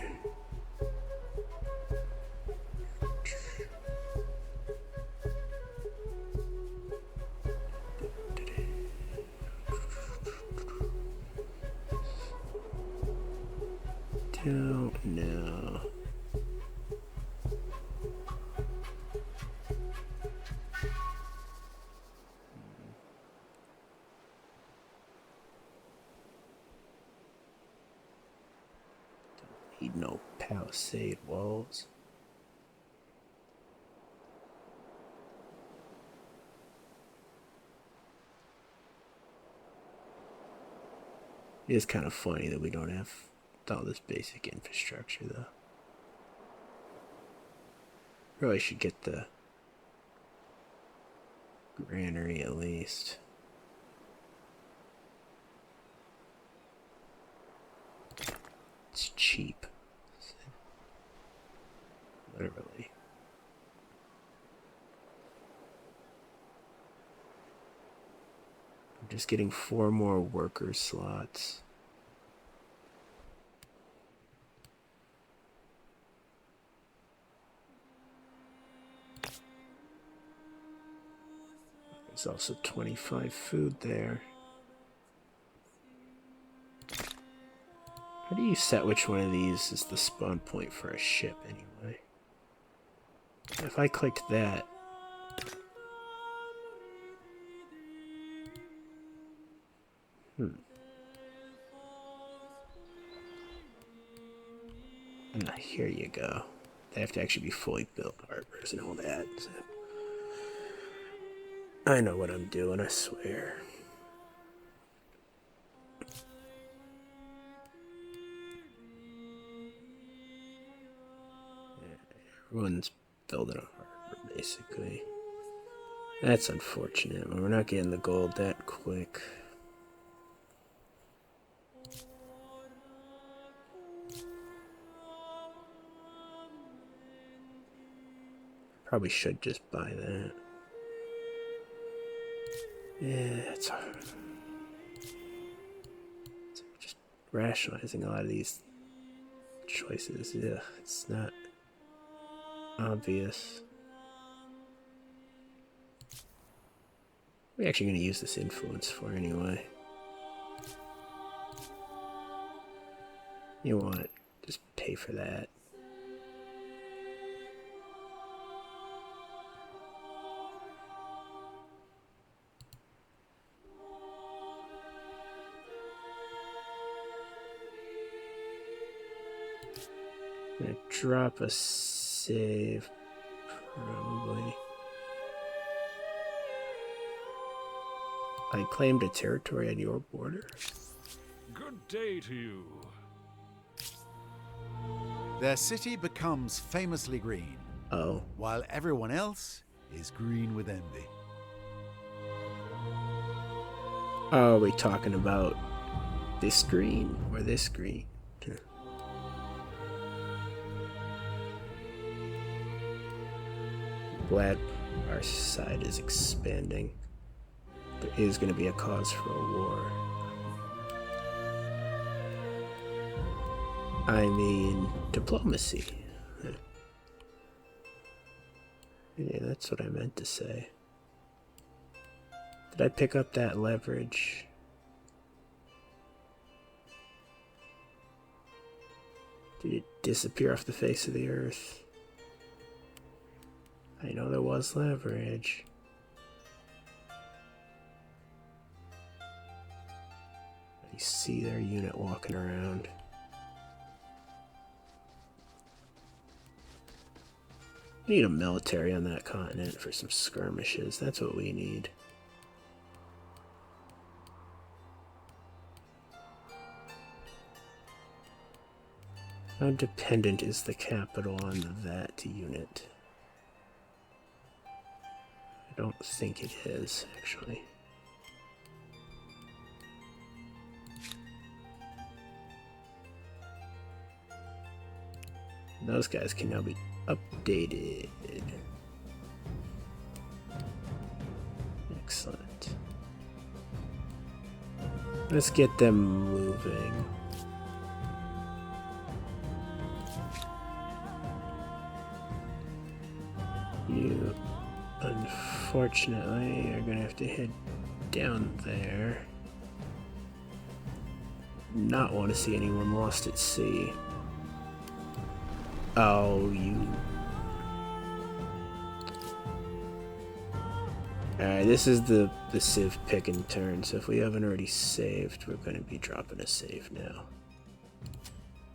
Don't know. Don't need no palisade walls. It is kind of funny that we don't have all this basic infrastructure, though. Really should get the granary at least. It's cheap. Literally. I'm just getting 4 more worker slots. There's also 25 food there. How do you set which one of these is the spawn point for a ship anyway? If I clicked that... Here you go. They have to actually be fully built harbors and all that. So. I know what I'm doing, I swear. Everyone's building a harbor, basically. That's unfortunate, but we're not getting the gold that quick. Probably should just buy that. Yeah, it's hard. Just rationalizing a lot of these choices. Yeah, it's not obvious. We're actually going to use this influence for anyway. You want it? Just pay for that. I'm gonna drop a save, probably. I claimed a territory on your border. Good day to you. Their city becomes famously green, Oh. while everyone else is green with envy. Oh, are we talking about this screen or this screen? Glad our side is expanding. There is going to be a cause for a war. I mean, diplomacy. Yeah, that's what I meant to say. Did I pick up that leverage? Did it disappear off the face of the earth? I know there was leverage. I see their unit walking around. We need a military on that continent for some skirmishes. That's what we need. How dependent is the capital on that unit? I don't think it is, actually. Those guys can now be updated. Excellent. Let's get them moving. You, unfortunately, are gonna have to head down there. Not want to see anyone lost at sea. Oh, you... Alright, this is the civ picking turn, so if we haven't already saved, we're going to be dropping a save now.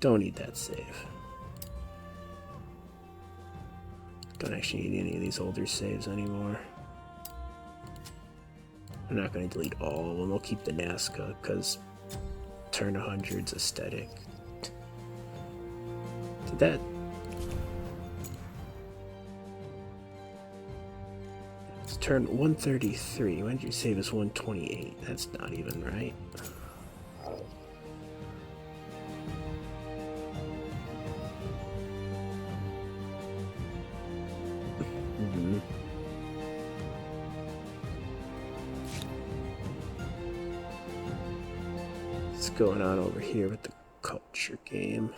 Don't need that save. Don't actually need any of these older saves anymore. I'm not going to delete all of them. We'll keep the Nazca, because turn 100's aesthetic. Did that... It's turn 133. Why did you save us 128? That's not even right. What's going on over here with the culture game?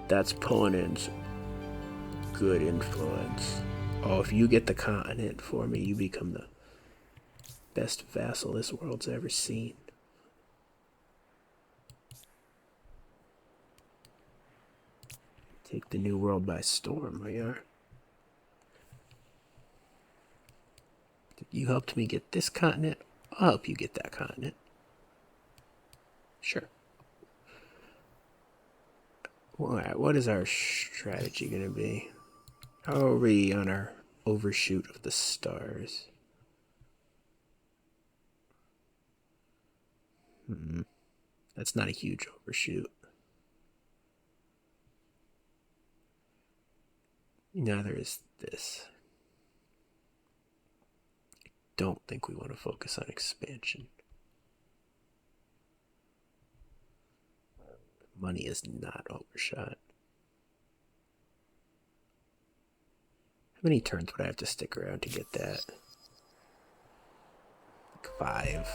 That's pulling in some good influence. Oh, if you get the continent for me, you become the best vassal this world's ever seen. Take the new world by storm, we are. You helped me get this continent, I'll help you get that continent. Sure. Alright, what is our strategy going to be? How are we on our overshoot of the stars? That's not a huge overshoot. Now there is this. I don't think we want to focus on expansion. Money is not overshot. How many turns would I have to stick around to get that? Like 5.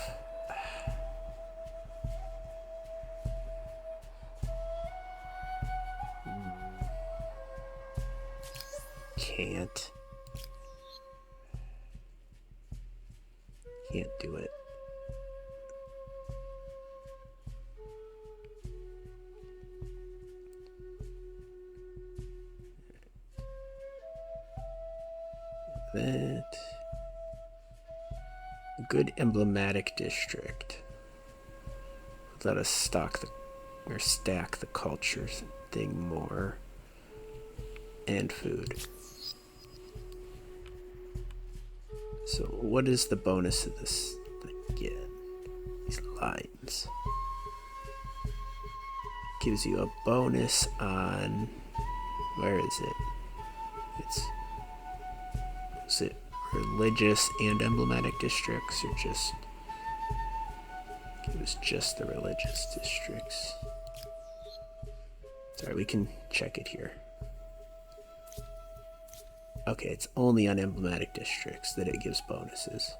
Can't do it. That good emblematic district. Let us stack the culture thing more. And food. So what is the bonus of this again? These lines. Gives you a bonus on, where is it? Is it religious and emblematic districts, or just, it was just the religious districts. Sorry, we can check it here. Okay, it's only on emblematic districts that it gives bonuses.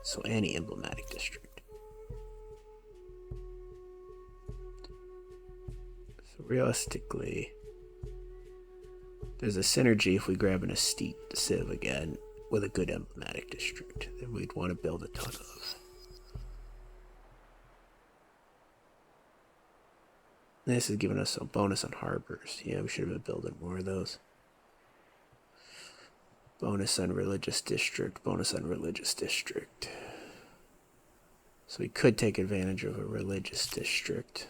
So any emblematic district. So realistically, there's a synergy if we grab an estate civ again with a good emblematic district that we'd want to build a ton of. This is giving us a bonus on harbors. Yeah, we should have been building more of those. Bonus on religious district, bonus on religious district. So we could take advantage of a religious district,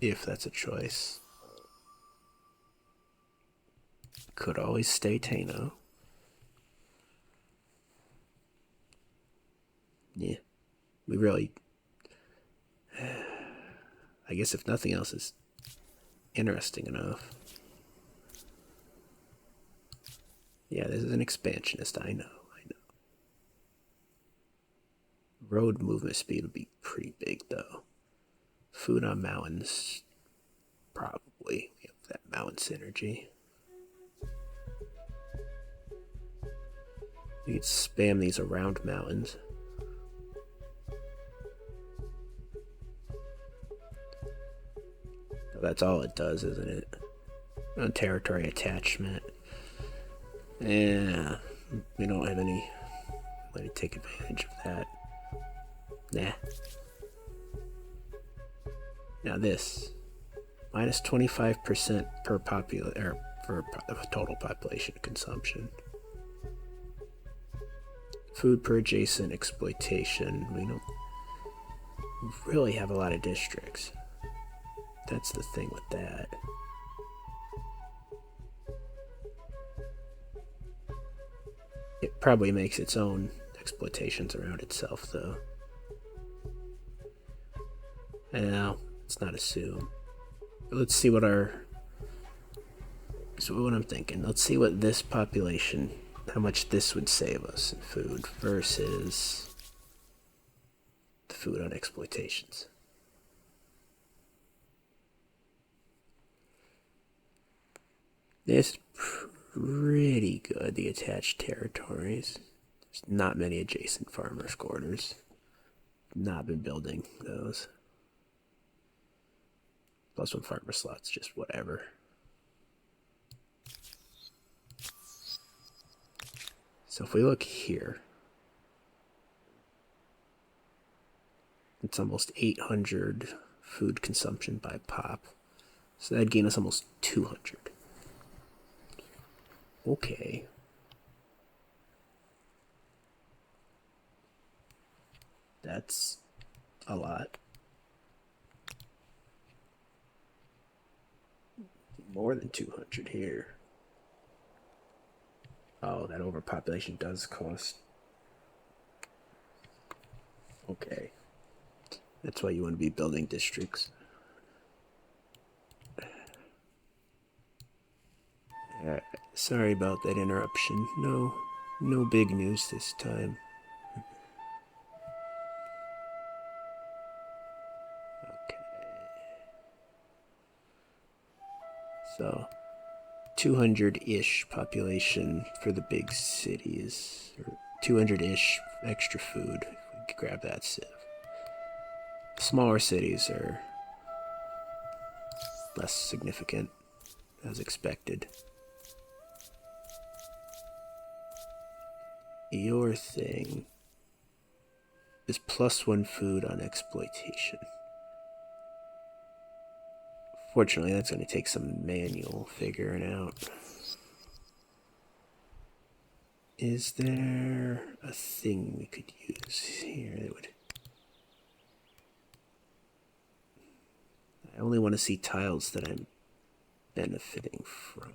if that's a choice. Could always stay Tano. Yeah, we really... I guess if nothing else is interesting enough. Yeah, this is an expansionist, I know. Road movement speed would be pretty big, though. Food on mountains, probably. We have that mountain synergy. We could spam these around mountains. That's all it does, isn't it? No territory attachment. Yeah, we don't have any way to take advantage of that. Nah. Now this, minus 25% per for total population consumption. Food per adjacent exploitation. We don't really have a lot of districts. That's the thing with that. It probably makes its own exploitations around itself, though. Now, let's not assume. But let's see what so what I'm thinking. Let's see what this population, how much this would save us in food versus the food on exploitations. This is pretty good, the attached territories. There's not many adjacent farmers' quarters. Not been building those. Plus 1 farmer slots, just whatever. So if we look here, it's almost 800 food consumption by pop. So that'd gain us almost 200. Okay. That's a lot. More than 200 here. Oh, that overpopulation does cost. Okay. That's why you want to be building districts. Sorry about that interruption. No big news this time. Okay. So, 200-ish population for the big cities, or 200-ish extra food. We could grab that civ. Smaller cities are less significant, as expected. Your thing is +1 food on exploitation. Fortunately, that's going to take some manual figuring out. Is there a thing we could use here that would... I only want to see tiles that I'm benefiting from.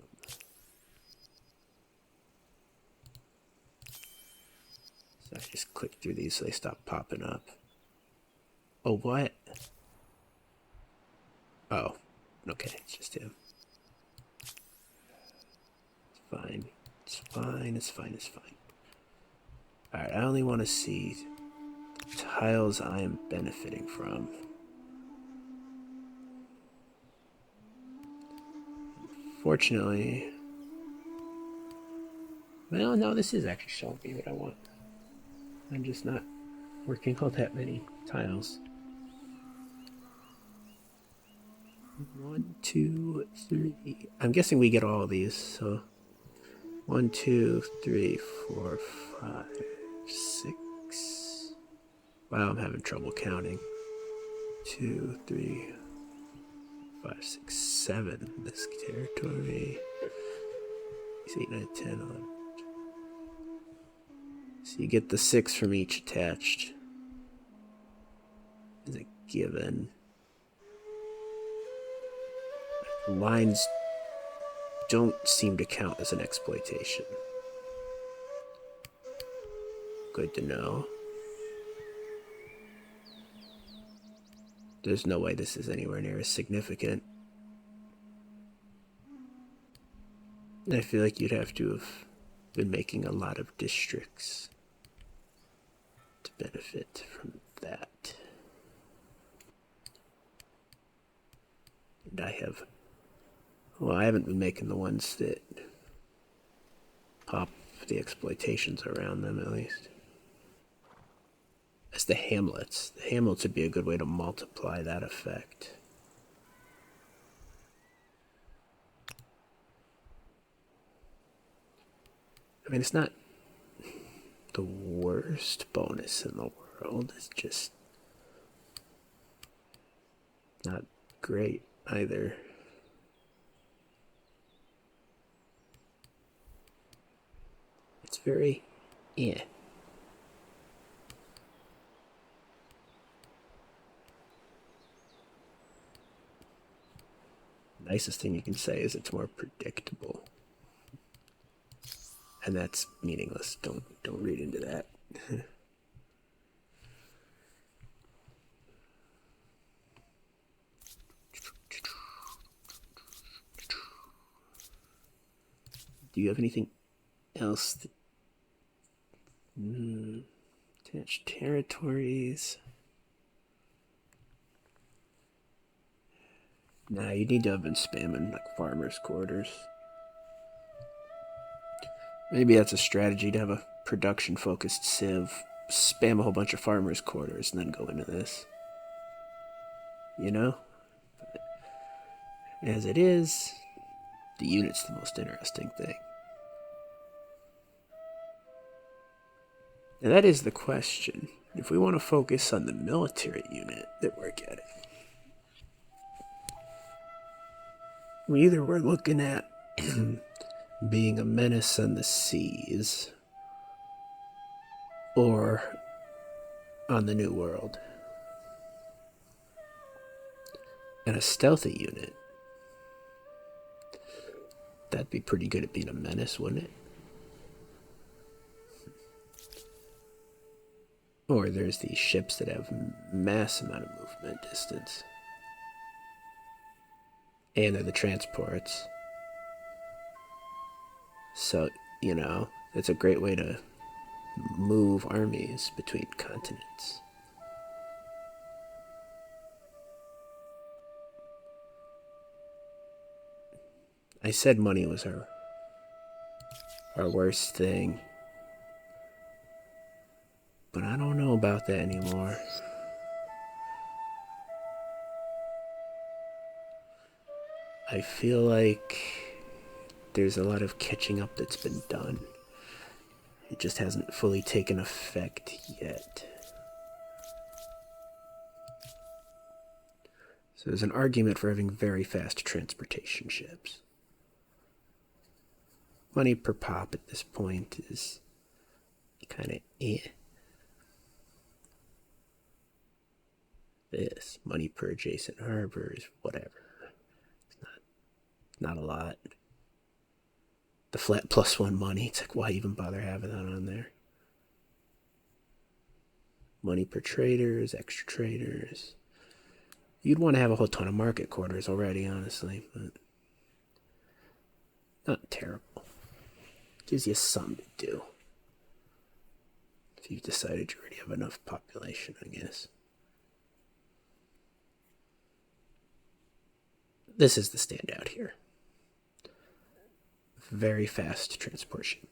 So I just click through these so they stop popping up. Oh, what? Oh, okay, it's just him. It's fine. It's fine, it's fine, it's fine. Alright, I only want to see tiles I am benefiting from. Fortunately... Well, no, this is actually showing me what I want. I'm just not working all that many tiles. 1, 2, 3. I'm guessing we get all of these, so 1, 2, 3, 4, 5, 6. Wow, I'm having trouble counting. 2, 3, 5, 6, 7 in this territory. 8, 9, 10, 11. So you get the 6 from each attached. As a given. Lines don't seem to count as an exploitation. Good to know. There's no way this is anywhere near as significant. I feel like you'd have to have been making a lot of districts to benefit from that. And I haven't been making the ones that pop the exploitations around them, at least. As the hamlets. The hamlets would be a good way to multiply that effect. I mean, it's not the worst bonus in the world. It's just not great either. It's very, yeah. Nicest thing you can say is it's more predictable. And that's meaningless. Don't read into that. Do you have anything else that... attached territories? Nah, you need to have been spamming like farmers' quarters. Maybe that's a strategy to have a production-focused civ. Spam a whole bunch of farmers' quarters and then go into this. You know? But as it is, the unit's the most interesting thing. Now that is the question. If we want to focus on the military unit that we're getting, we're looking at being a menace on the seas or on the New World. And a stealthy unit, that'd be pretty good at being a menace, wouldn't it? Or there's these ships that have mass amount of movement distance. And they're the transports. So, it's a great way to move armies between continents. I said money was our worst thing, but I don't know about that anymore. I feel like there's a lot of catching up that's been done. It just hasn't fully taken effect yet. So there's an argument for having very fast transportation ships. Money per pop at this point is kind of This, money per adjacent harbors, whatever. It's not a lot. The flat +1 money, it's like, why even bother having that on there? Money per traders, extra traders. You'd want to have a whole ton of market quarters already, honestly, but not terrible. Gives you something to do. If you've decided you already have enough population, I guess. This is the standout here. Very fast transportation.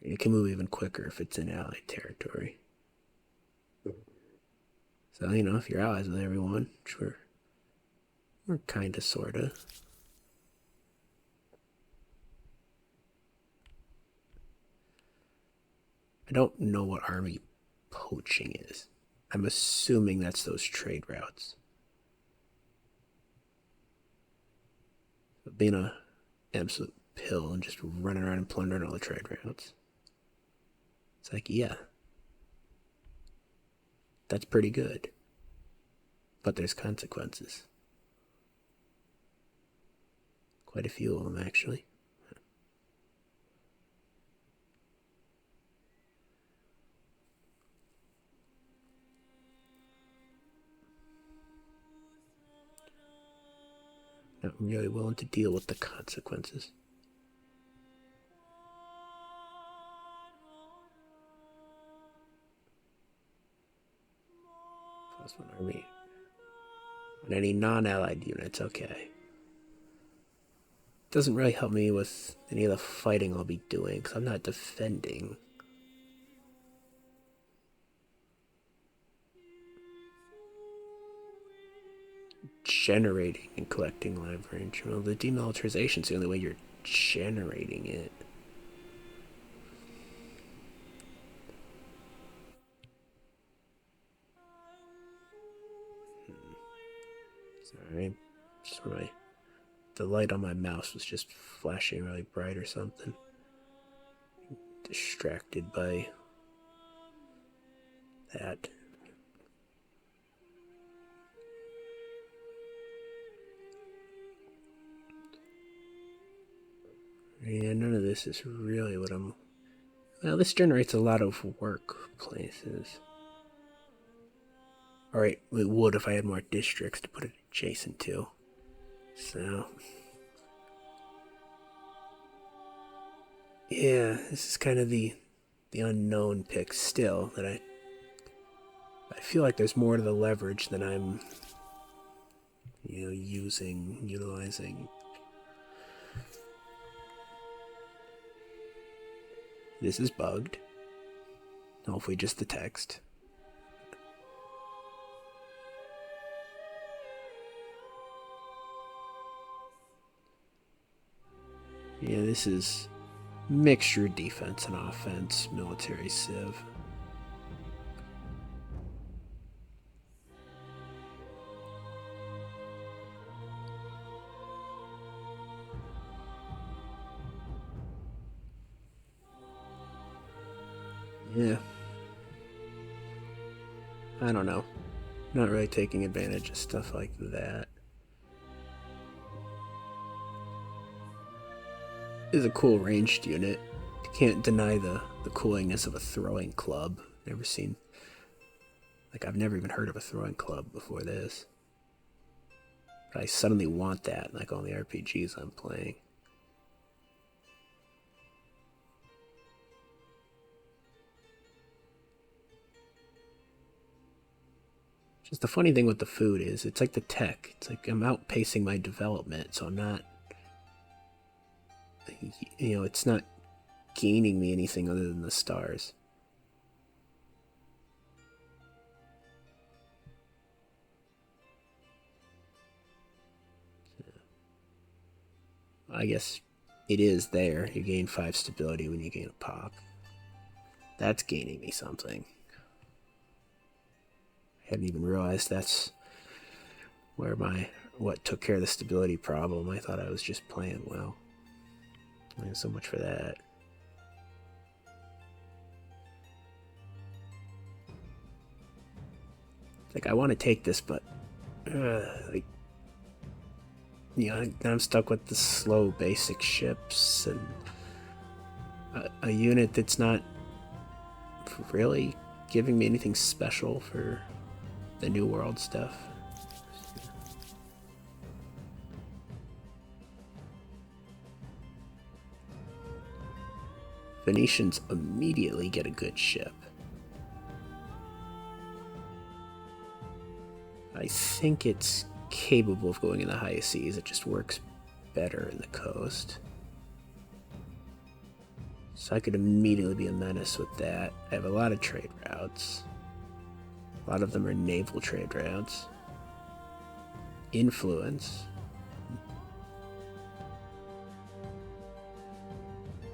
It can move even quicker if it's in allied territory. So, if you're allies with everyone, which we're kinda, sorta. I don't know what army poaching is. I'm assuming that's those trade routes. But being a absolute pill and just running around and plundering all the trade routes. It's like, yeah. That's pretty good. But there's consequences. Quite a few of them, actually. Not really willing to deal with the consequences. +1 army. On any non-allied units, okay. Doesn't really help me with any of the fighting I'll be doing, because I'm not defending. Generating and collecting leverage. Well, the demilitarization's the only way you're generating it. Sorry. The light on my mouse was just flashing really bright or something. Distracted by that. Yeah, none of this is really what I'm... Well, this generates a lot of workplaces. Alright, it would if I had more districts to put it adjacent to. So... Yeah, this is kind of the unknown pick still, that I feel like there's more to the leverage than I'm, utilizing. This is bugged. Hopefully just the text. Yeah, this is mixture defense and offense, military civ. Yeah. I don't know. Not really taking advantage of stuff like that. Is a cool ranged unit. You can't deny the coolingness of a throwing club. Never seen Like, I've never even heard of a throwing club before this. But I suddenly want that, like all the RPGs I'm playing. Just the funny thing with the food is, it's like the tech. It's like I'm outpacing my development, so I'm not... You know, it's not gaining me anything other than the stars. I guess it is there. You gain 5 stability when you gain a pop. That's gaining me something. I hadn't even realized that's where what took care of the stability problem. I thought I was just playing well. And so much for that. Like, I want to take this, but like, you know, I'm stuck with the slow basic ships and a unit that's not really giving me anything special for the New World stuff. Venetians immediately get a good ship. I think it's capable of going in the high seas. It just works better in the coast. So I could immediately be a menace with that. I have a lot of trade routes. A lot of them are naval trade routes. Influence.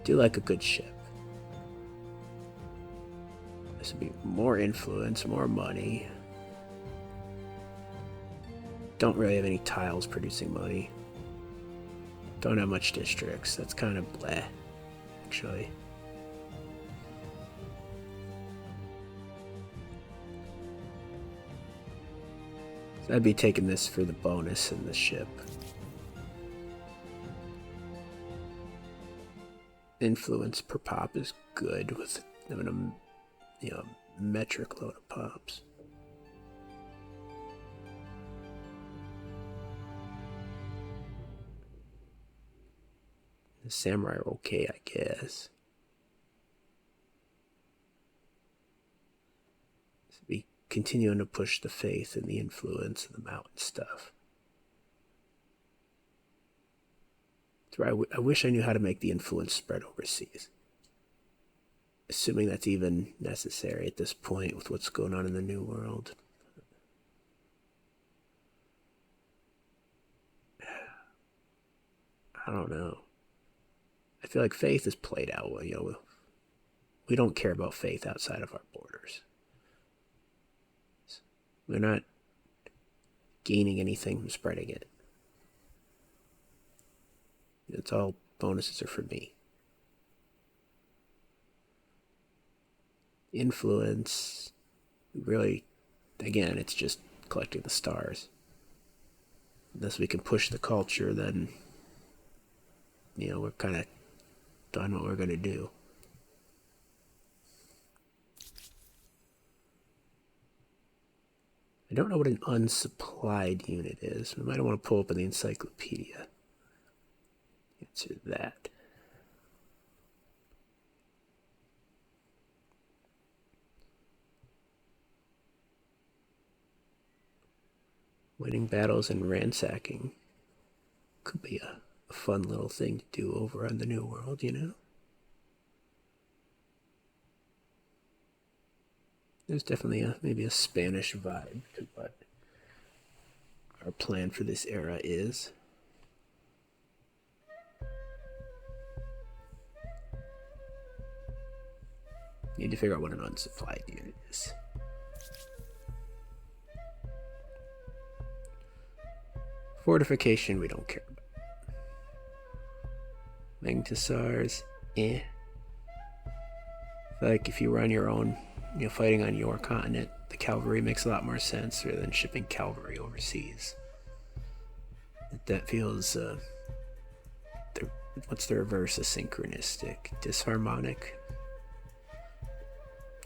Do like a good ship. This would be more influence, more money. Don't really have any tiles producing money. Don't have much districts. That's kind of bleh, actually. So I'd be taking this for the bonus in the ship. Influence per pop is good with having a, you know, metric load of pops. The samurai are okay, I guess. So be continuing to push the faith and the influence and the mountain stuff. That's where I wish I knew how to make the influence spread overseas. Assuming that's even necessary at this point with what's going on in the New World. I don't know. I feel like faith is played out well. You know, we don't care about faith outside of our borders. We're not gaining anything from spreading it. It's all bonuses are for me. Influence, really, again, it's just collecting the stars. Unless we can push the culture, then, you know, we're kind of done what we're going to do. I don't know what an unsupplied unit is. We might want to pull up in the encyclopedia. Answer that. Winning battles and ransacking could be a fun little thing to do over on the New World, you know? There's definitely maybe a Spanish vibe to what our plan for this era is. Need to figure out what an unsupplied unit is. Fortification, we don't care about. Magnetisars, eh. Like if you were on your own, you know, fighting on your continent, the cavalry makes a lot more sense rather than shipping cavalry overseas. That feels, what's the reverse of synchronistic? Disharmonic?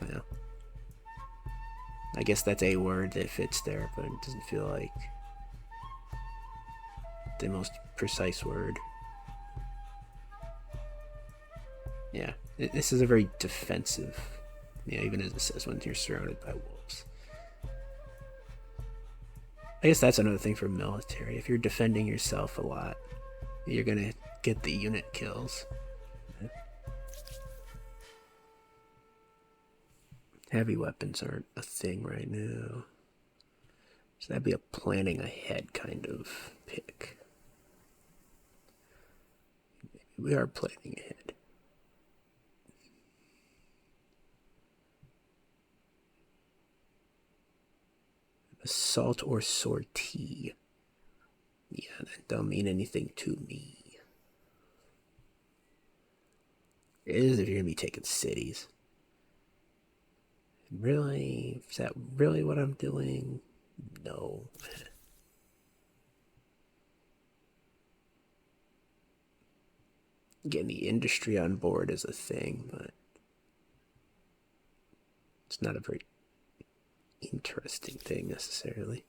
Yeah. I guess that's a word that fits there, but it doesn't feel like the most precise word. Yeah, this is a very defensive, even as it says when you're surrounded by wolves. I guess that's another thing for military. If you're defending yourself a lot, you're gonna get the unit kills. Heavy weapons aren't a thing right now. So that'd be a planning ahead kind of pick. We are planning ahead. Assault or sortie. Yeah, that don't mean anything to me. It is if you're gonna be taking cities. Really? Is that really what I'm doing? No. Getting the industry on board is a thing, but it's not a very interesting thing necessarily.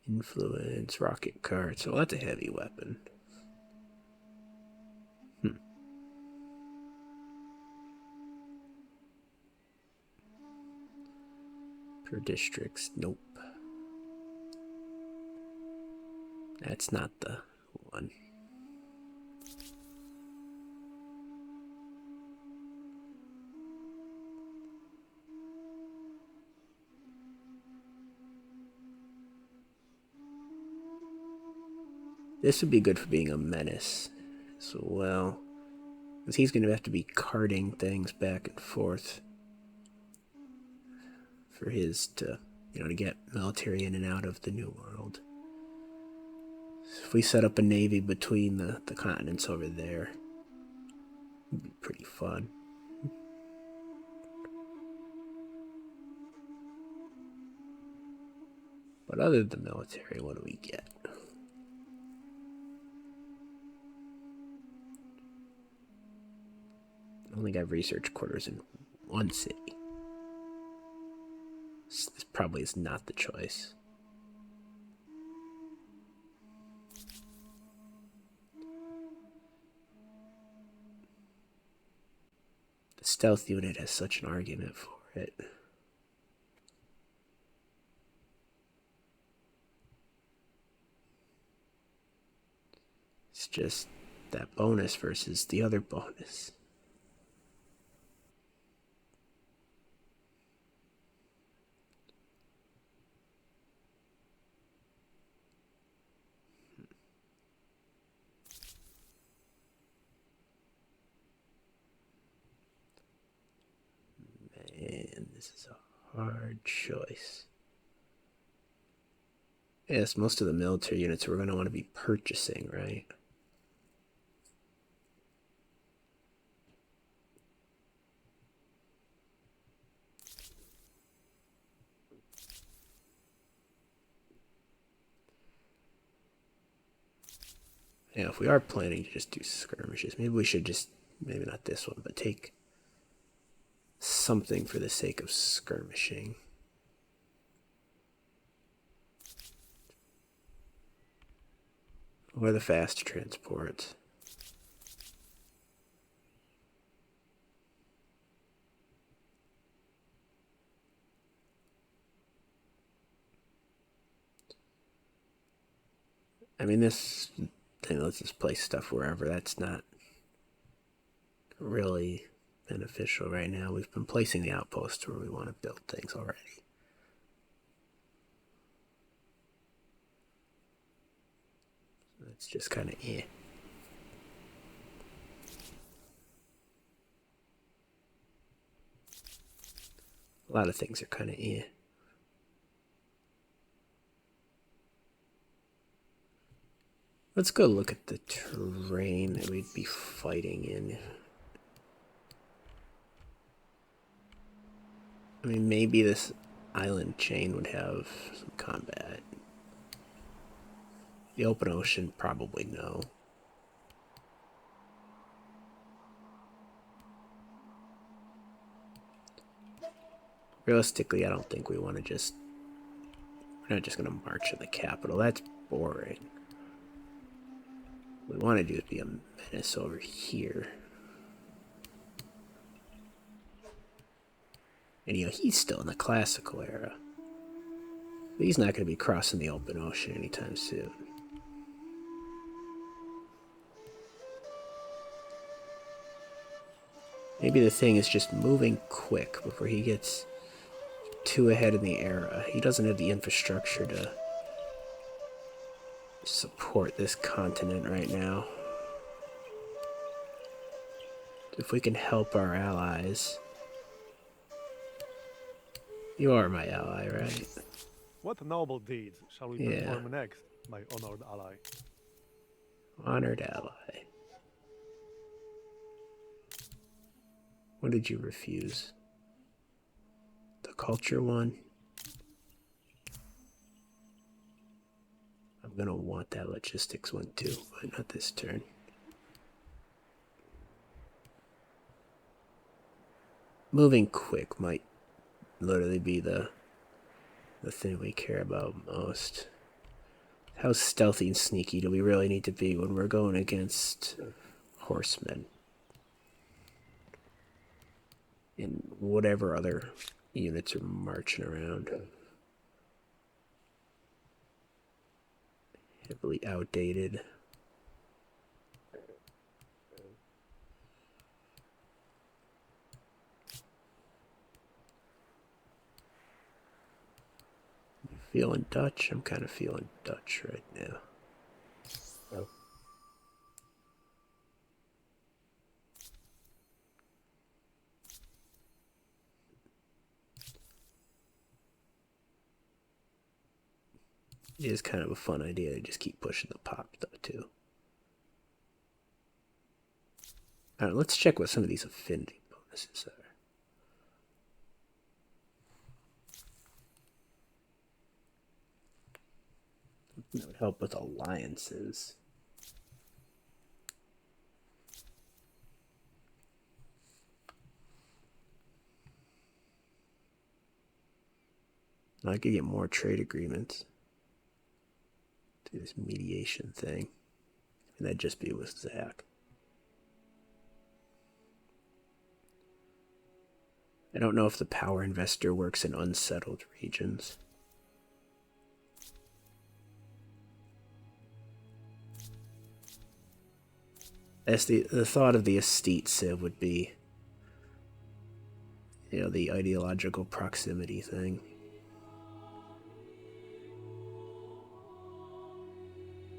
Influence, rocket carts. Well, that's a heavy weapon. Per districts, nope. That's not the one. This would be good for being a menace as well, because he's going to have to be carting things back and forth for his to get military in and out of the New World. So if we set up a navy between the continents over there, it'd be pretty fun. But other than the military, what do we get? Only got research quarters in one city. This probably is not the choice. The stealth unit has such an argument for it. It's just that bonus versus the other bonus. Man, this is a hard choice. Yes, most of the military units we're going to want to be purchasing, right? Yeah, if we are planning to just do skirmishes, maybe we should just, maybe not this one, but take something for the sake of skirmishing. Or the fast transport. I mean, this thing lets us place stuff wherever. That's not really beneficial right now. We've been placing the outposts where we want to build things already. It's just kind of eh. A lot of things are kind of eh. Let's go look at the terrain that we'd be fighting in. I mean, maybe this island chain would have some combat. The open ocean, probably no. Realistically, I don't think we want to just... We're not just going to march in the capital. That's boring. What we want to do is be a menace over here. And, you know, he's still in the classical era. But he's not going to be crossing the open ocean anytime soon. Maybe the thing is just moving quick before he gets too ahead in the era. He doesn't have the infrastructure to support this continent right now. If we can help our allies... You are my ally, right? What noble deeds shall we perform next, my honored ally? Honored ally. What did you refuse? The culture one? I'm gonna want that logistics one too, but not this turn. Moving quick might literally be the thing we care about most. How stealthy and sneaky do we really need to be when we're going against horsemen? And whatever other units are marching around. Heavily outdated. Feeling Dutch? I'm kind of feeling Dutch right now. Oh. It is kind of a fun idea to just keep pushing the pop, though, too. Alright, let's check what some of these affinity bonuses are. That would help with alliances. I could get more trade agreements. Do this mediation thing. And that'd just be with Zach. I don't know if the power investor works in unsettled regions. As the thought of the estate civ would be, you know, the ideological proximity thing.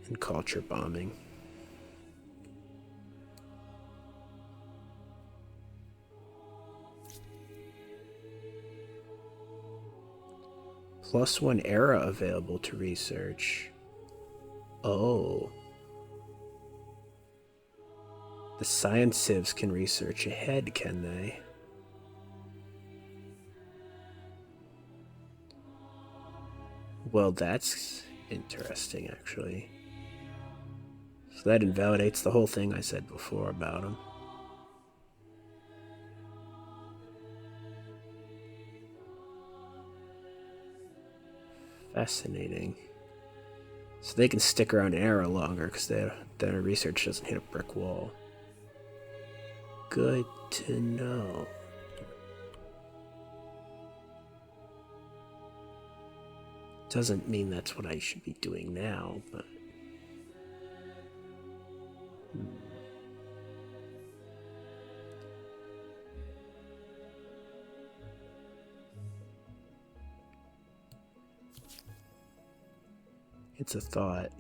And culture bombing. +1 era available to research. Oh. The science civs can research ahead, can they? Well, that's interesting, actually. So that invalidates the whole thing I said before about them. Fascinating. So they can stick around an era longer because their research doesn't hit a brick wall. Good to know. Doesn't mean that's what I should be doing now, but... It's a thought.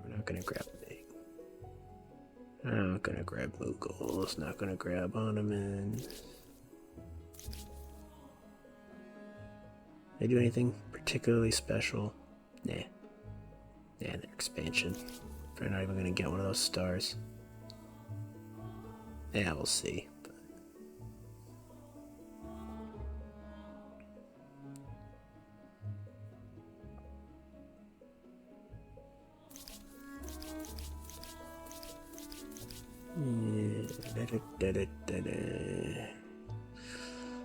We're not gonna grab Big. I'm not gonna grab Mughals, not gonna grab Ottomans. They do anything particularly special? Nah. Nah, they're expansion. They're not even gonna get one of those stars. Yeah, we'll see. Da-da-da-da-da-da.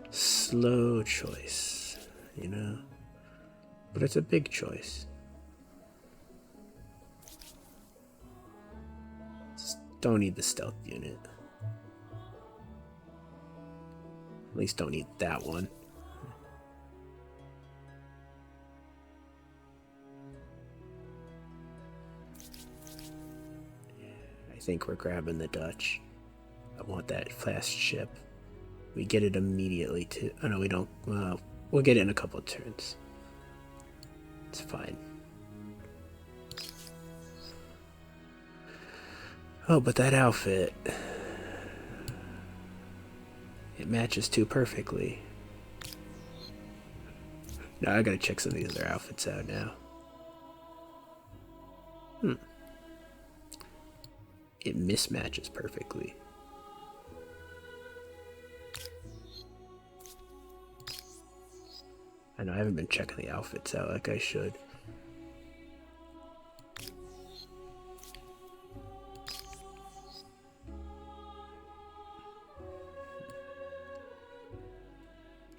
Slow choice, you know? But it's a big choice. Just don't need the stealth unit. At least don't need that one. I think we're grabbing the Dutch. I want that fast ship. We get it immediately too. Oh no, we don't. Well, we'll get it in a couple of turns. It's fine. Oh, but that outfit. It matches too perfectly. Now I gotta check some of these other outfits out now. It mismatches perfectly. I know I haven't been checking the outfits out like I should.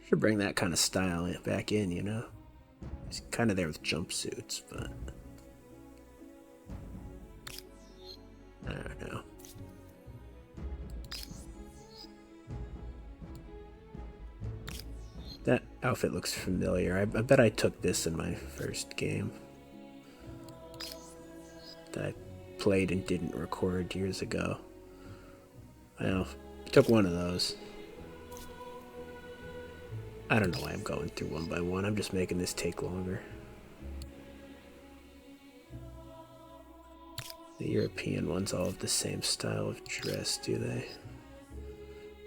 Should bring that kind of style back in, you know? It's kind of there with jumpsuits, but I don't know. That outfit looks familiar. I bet I took this in my first game that I played and didn't record years ago. Well, I took one of those. I don't know why I'm going through one by one. I'm just making this take longer. The European ones all have the same style of dress, do they?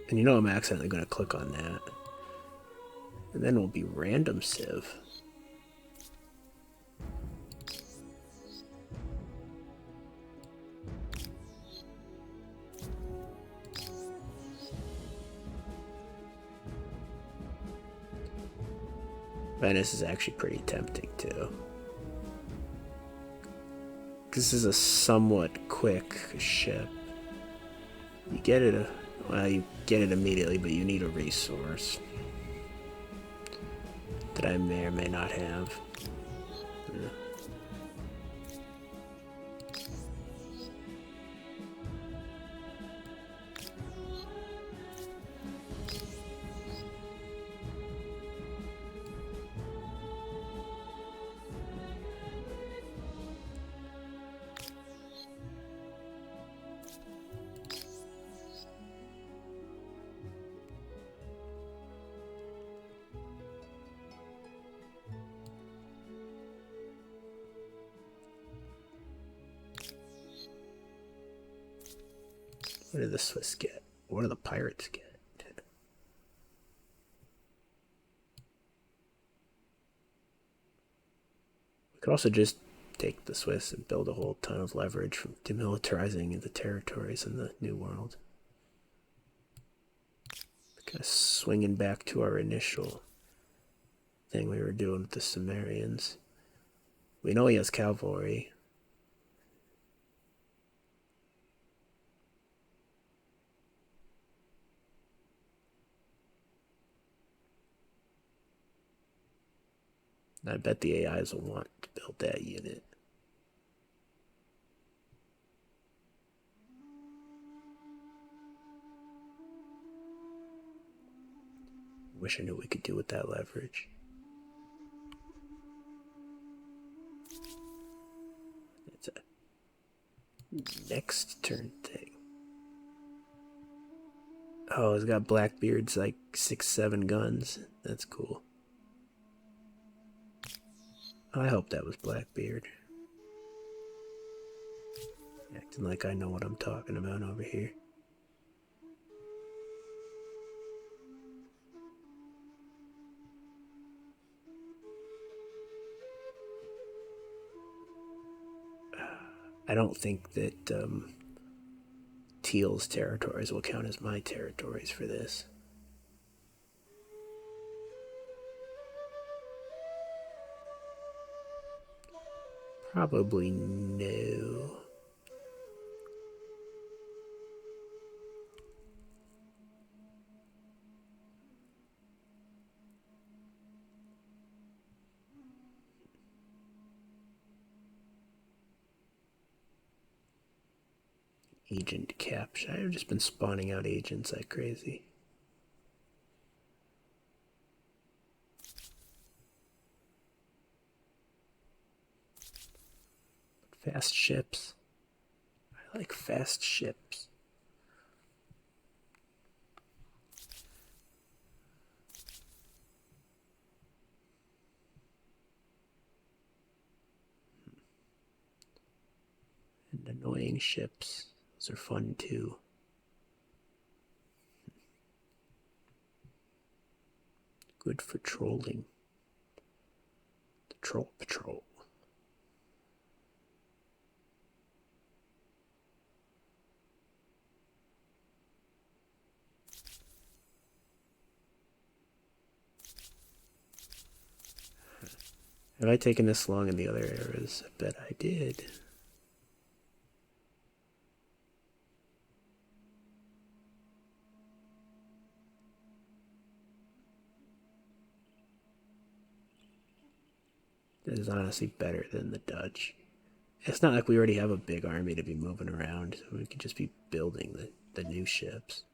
And you know I'm accidentally going to click on that. And then we'll be random civ. Venice is actually pretty tempting too. This is a somewhat quick ship. You get it, well, you get it immediately, but you need a resource that I may or may not have. Yeah. What do the Swiss get? What do the pirates get? We could also just take the Swiss and build a whole ton of leverage from demilitarizing the territories in the New World. Kind of swinging back to our initial thing we were doing with the Sumerians. We know he has cavalry. I bet the AIs will want to build that unit. Wish I knew what we could do with that leverage. It's a next turn thing. Oh, it's got Blackbeard's like 6-7 guns. That's cool. I hope that was Blackbeard. Acting like I know what I'm talking about over here. I don't think that Teal's territories will count as my territories for this. Probably no. Agent capture. I've just been spawning out agents like crazy. Fast ships. I like fast ships. And annoying ships. Those are fun too. Good for trolling. The Troll Patrol. Have I taken this long in the other eras? I bet I did. This is honestly better than the Dutch. It's not like we already have a big army to be moving around. So we could just be building the new ships.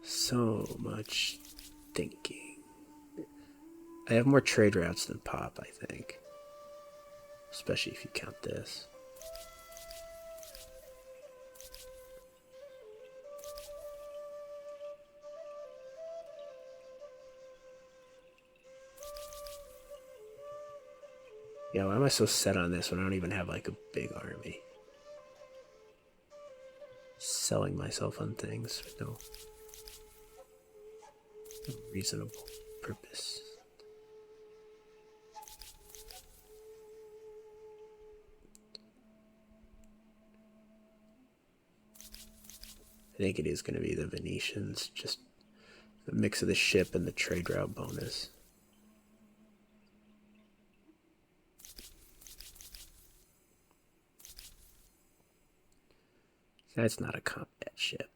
So much thinking. I have more trade routes than Pop, I think. Especially if you count this. Yeah, why am I so set on this when I don't even have like a big army? Selling myself on things with no reasonable purpose. I think it is going to be the Venetians, just the mix of the ship and the trade route bonus. That's not a combat ship.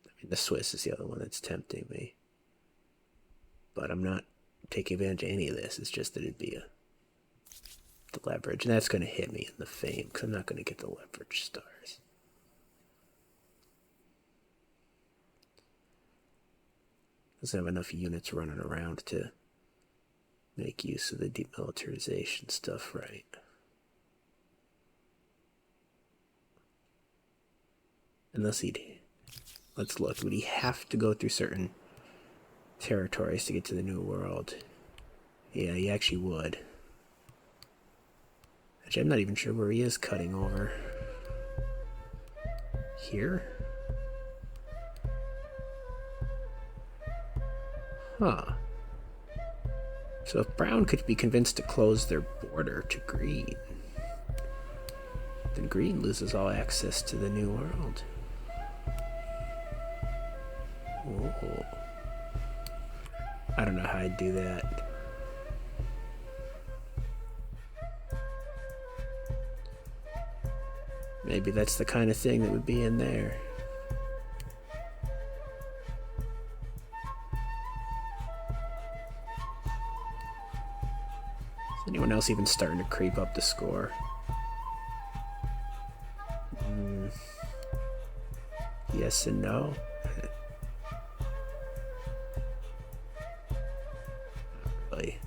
I mean, the Swiss is the other one that's tempting me. But I'm not taking advantage of any of this. It's just that it'd be the leverage. And that's going to hit me in the fame, because I'm not going to get the leverage stars. Doesn't have enough units running around to make use of the demilitarization stuff right. Unless he'd... Let's look. Would he have to go through certain territories to get to the New World? Yeah, he actually would. Actually, I'm not even sure where he is cutting over. Here? Huh. So if Brown could be convinced to close their border to Green, then Green loses all access to the New World. Whoa. I don't know how I'd do that. Maybe that's the kind of thing that would be in there. Is anyone else even starting to creep up the score? Yes and no. Not really.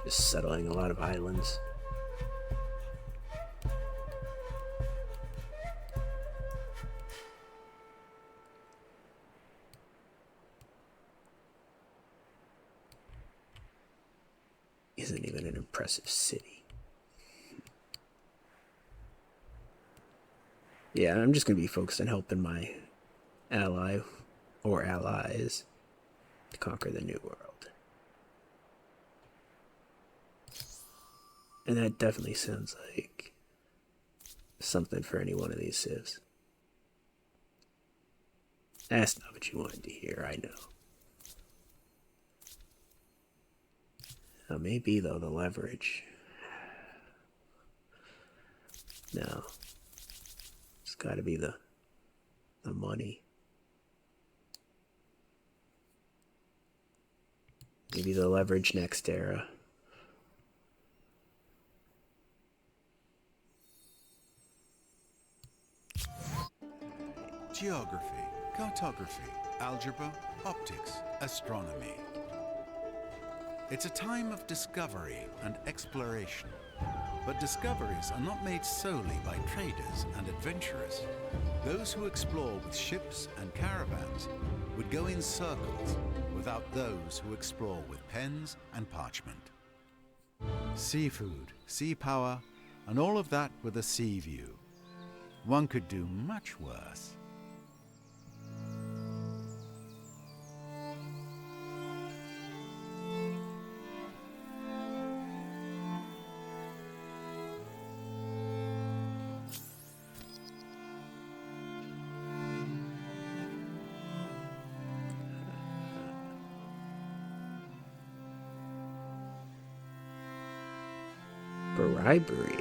Just settling a lot of islands. Isn't even an impressive city. Yeah, I'm just going to be focused on helping my ally or allies to conquer the New World. And that definitely sounds like something for any one of these civs. That's not what you wanted to hear, I know. Maybe, though, the leverage. No. It's gotta be the money. Maybe the leverage next era. Geography, cartography, algebra, optics, astronomy. It's a time of discovery and exploration. But discoveries are not made solely by traders and adventurers. Those who explore with ships and caravans would go in circles without those who explore with pens and parchment. Seafood, sea power, and all of that with a sea view. One could do much worse. Bribery.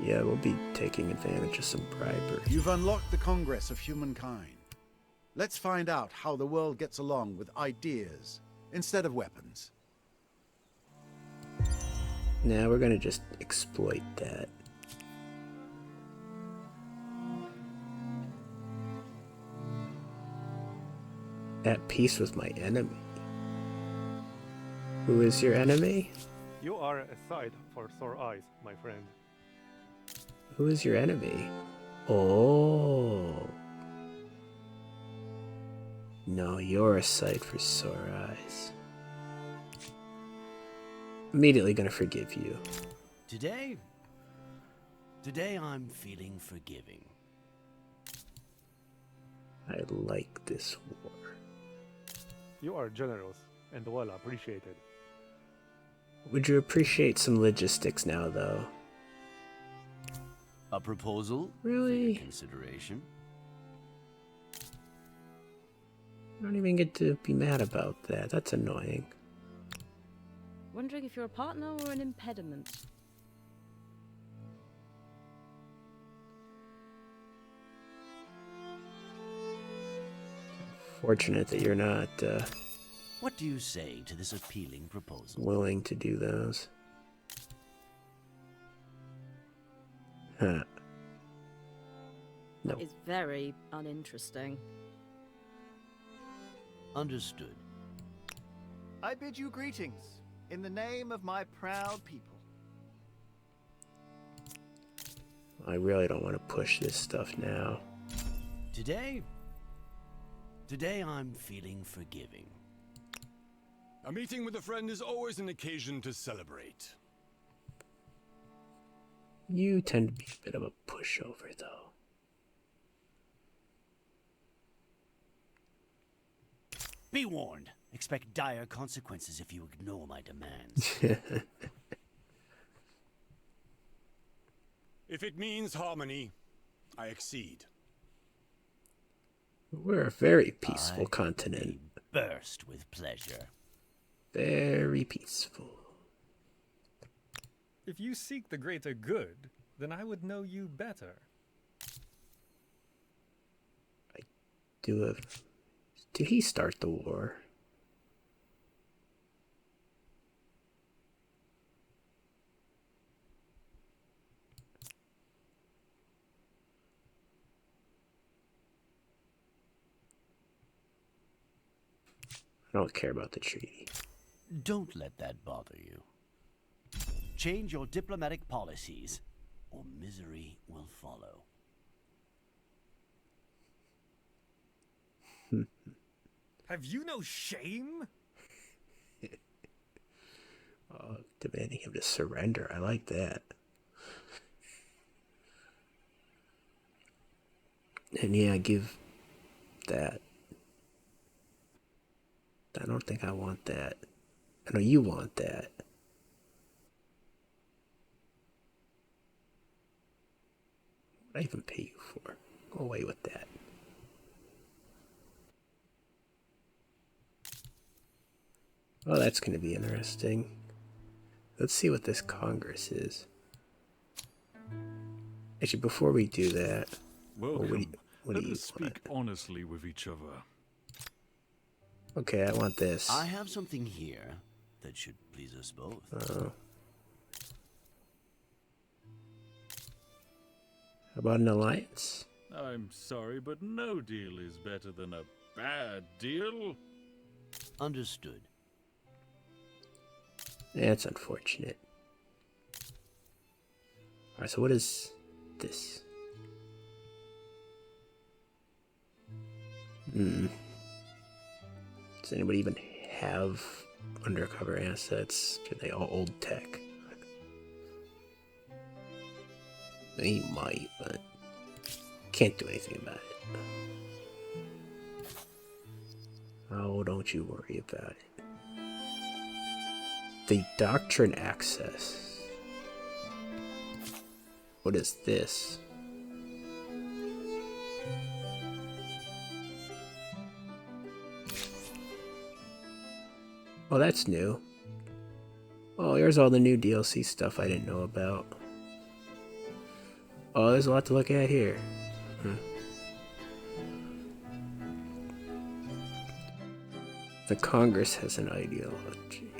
Yeah, we'll be taking advantage of some bribery. You've unlocked the Congress of Humankind. Let's find out how the world gets along with ideas instead of weapons. Now we're gonna just exploit that. At peace with my enemy. Who is your enemy? You are a sight for sore eyes, my friend. Who is your enemy? Oh. No, you're a sight for sore eyes. Immediately gonna forgive you. Today I'm feeling forgiving. I like this war. You are generous and well appreciated. Would you appreciate some logistics now, though? A proposal? Really? For your consideration. I don't even get to be mad about that. That's annoying. Wondering if you're a partner or an impediment. Fortunate that you're not What do you say to this appealing proposal? willing to do those. Huh. No. It's very uninteresting. Understood. I bid you greetings in the name of my proud people. I really don't want to push this stuff now. Today I'm feeling forgiving. A meeting with a friend is always an occasion to celebrate. You tend to be a bit of a pushover, though. Be warned. Expect dire consequences if you ignore my demands. If it means harmony, I accede. We're a very peaceful continent. Burst with pleasure. Very peaceful. If you seek the greater good, then I would know you better. Did he start the war? I don't care about the treaty. Don't let that bother you. Change your diplomatic policies, or misery will follow. Have you no shame? Demanding him to surrender. I like that. And yeah, give that. I don't think I want that. I know you want that. What did I even pay you for? Go away with that. Oh, that's going to be interesting. Let's see what this Congress is. Actually, before we do that... Welcome. What Let do you us speak honestly with each other. Okay, I want this. I have something here that should please us both. How about an alliance? I'm sorry, but no deal is better than a bad deal. Understood. That's unfortunate. Alright, so what is this? Does anybody even have undercover assets? Are they all old tech? They might, but can't do anything about it. Oh, don't you worry about it. The Doctrine Access. What is this? Oh, that's new. Oh, here's all the new DLC stuff I didn't know about. Oh, there's a lot to look at here. The Congress has an ideology.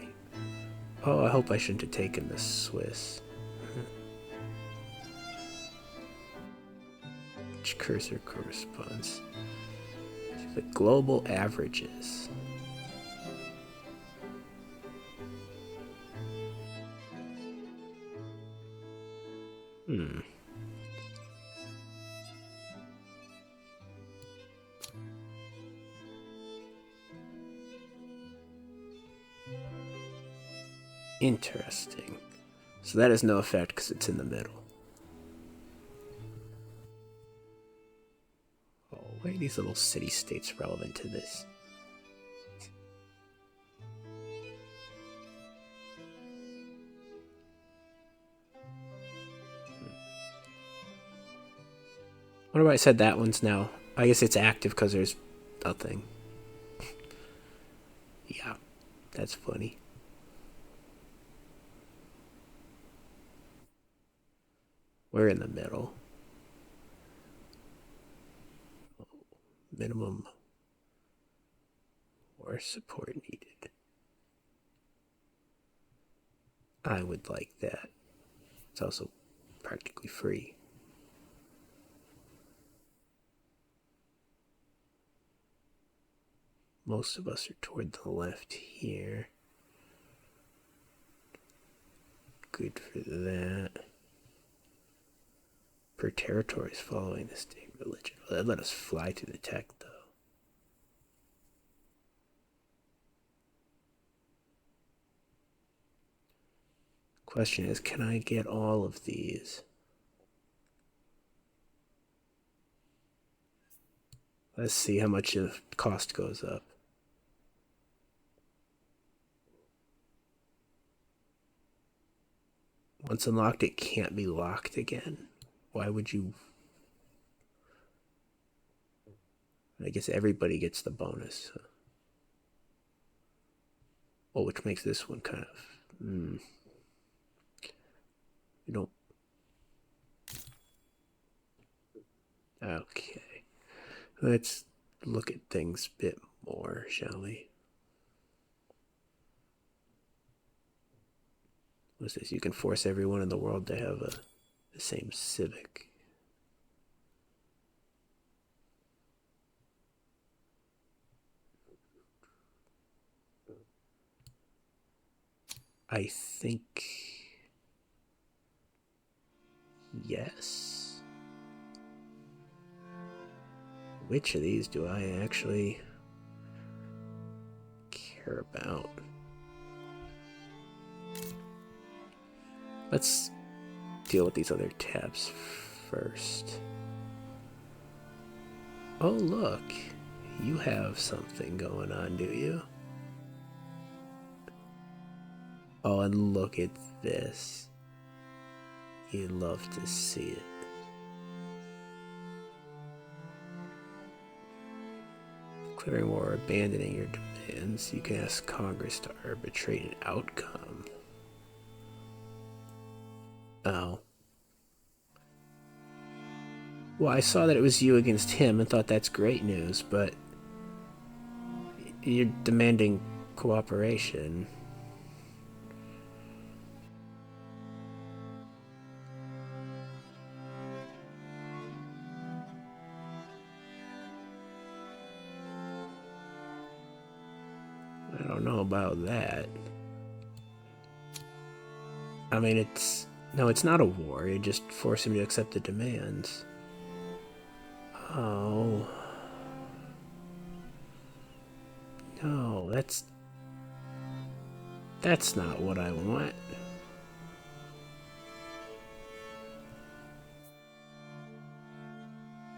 Oh, I hope I shouldn't have taken the Swiss. Which cursor corresponds to the global averages. Interesting. So that has no effect because it's in the middle. Oh, why are these little city-states relevant to this? Wonder why I said that one's now. I guess it's active because there's nothing. Yeah, that's funny. We're in the middle. Minimum war support needed. I would like that. It's also practically free. Most of us are toward the left here. Good for that. Per territories following the state religion. Well, that let us fly to the tech, though. Question is, can I get all of these? Let's see how much the cost goes up. Once unlocked, it can't be locked again. Why would you? I guess everybody gets the bonus. Well, which makes this one kind of... You don't... Okay. Let's look at things a bit more, shall we? What's this? You can force everyone in the world to have the same civic. I think... yes. Which of these do I actually care about? Let's deal with these other tabs first. Oh, look. You have something going on, do you? Oh, and look at this. You'd love to see it. declaring war or abandoning your demands, you can ask Congress to arbitrate an outcome. Oh. Well, I saw that it was you against him and thought that's great news, but you're demanding cooperation. I don't know about that. I mean, no, it's not a war. You just force him to accept the demands. Oh. No, that's not what I want.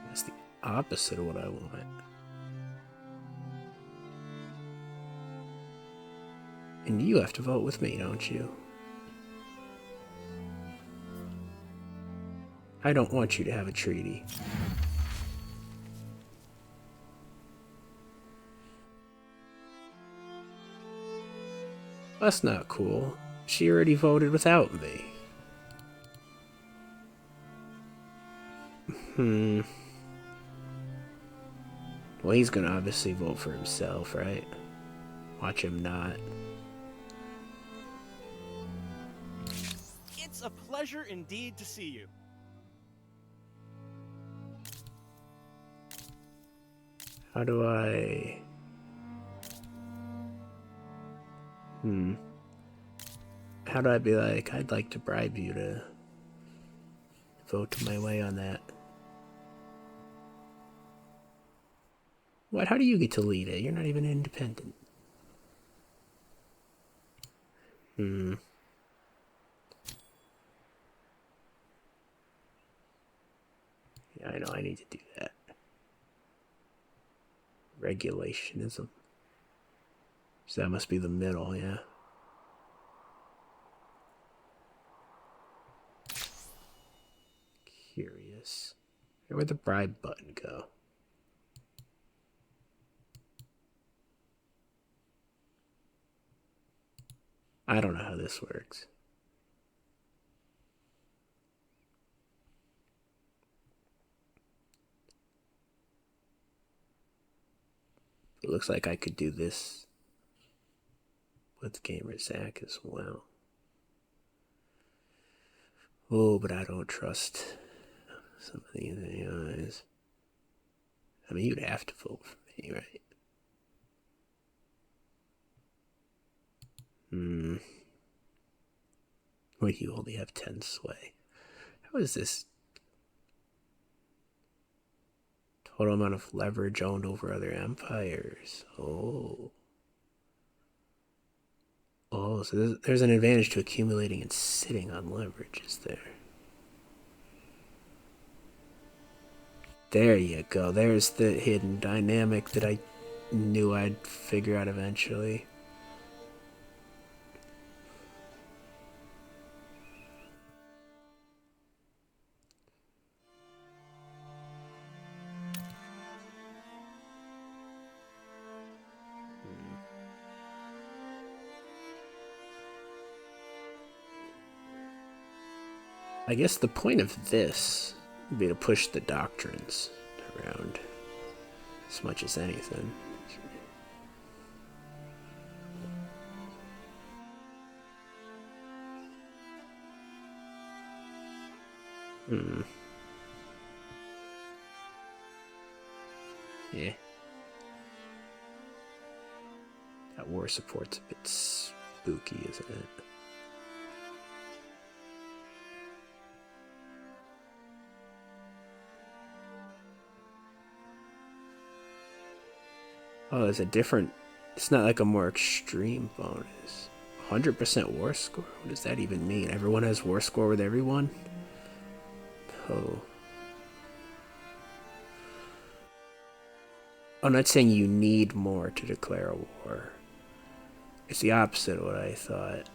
That's the opposite of what I want. And you have to vote with me, don't you? I don't want you to have a treaty. That's not cool. She already voted without me. Well, he's gonna obviously vote for himself, right? Watch him not. It's a pleasure indeed to see you. How do I... How do I be like, I'd like to bribe you to vote my way on that? What? How do you get to lead it? You're not even independent. Yeah, I know I need to do that. Regulationism. So that must be the middle, yeah. Curious. Where'd the bribe button go? I don't know how this works. It looks like I could do this with Gamer Zach as well. Oh, but I don't trust some of these AIs. I mean, you'd have to vote for me, right? Wait, you only have 10 sway. How is this? Total amount of leverage owned over other empires. Oh. Oh, so there's an advantage to accumulating and sitting on leverage, is there? There you go. There's the hidden dynamic that I knew I'd figure out eventually. I guess the point of this would be to push the doctrines around as much as anything. Yeah. That war support's a bit spooky, isn't it? Oh, there's a different... It's not like a more extreme bonus. 100% war score? What does that even mean? Everyone has war score with everyone? Oh. I'm not saying you need more to declare a war. It's the opposite of what I thought.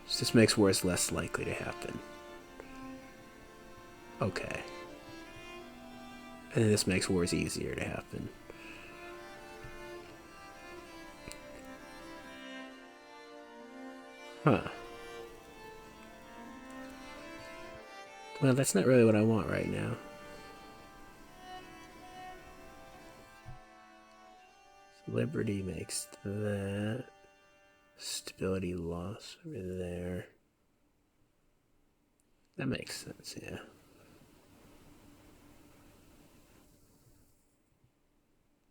This makes wars less likely to happen. Okay. And this makes wars easier to happen. Huh. Well, that's not really what I want right now. Liberty makes that. Stability loss over there. That makes sense, yeah.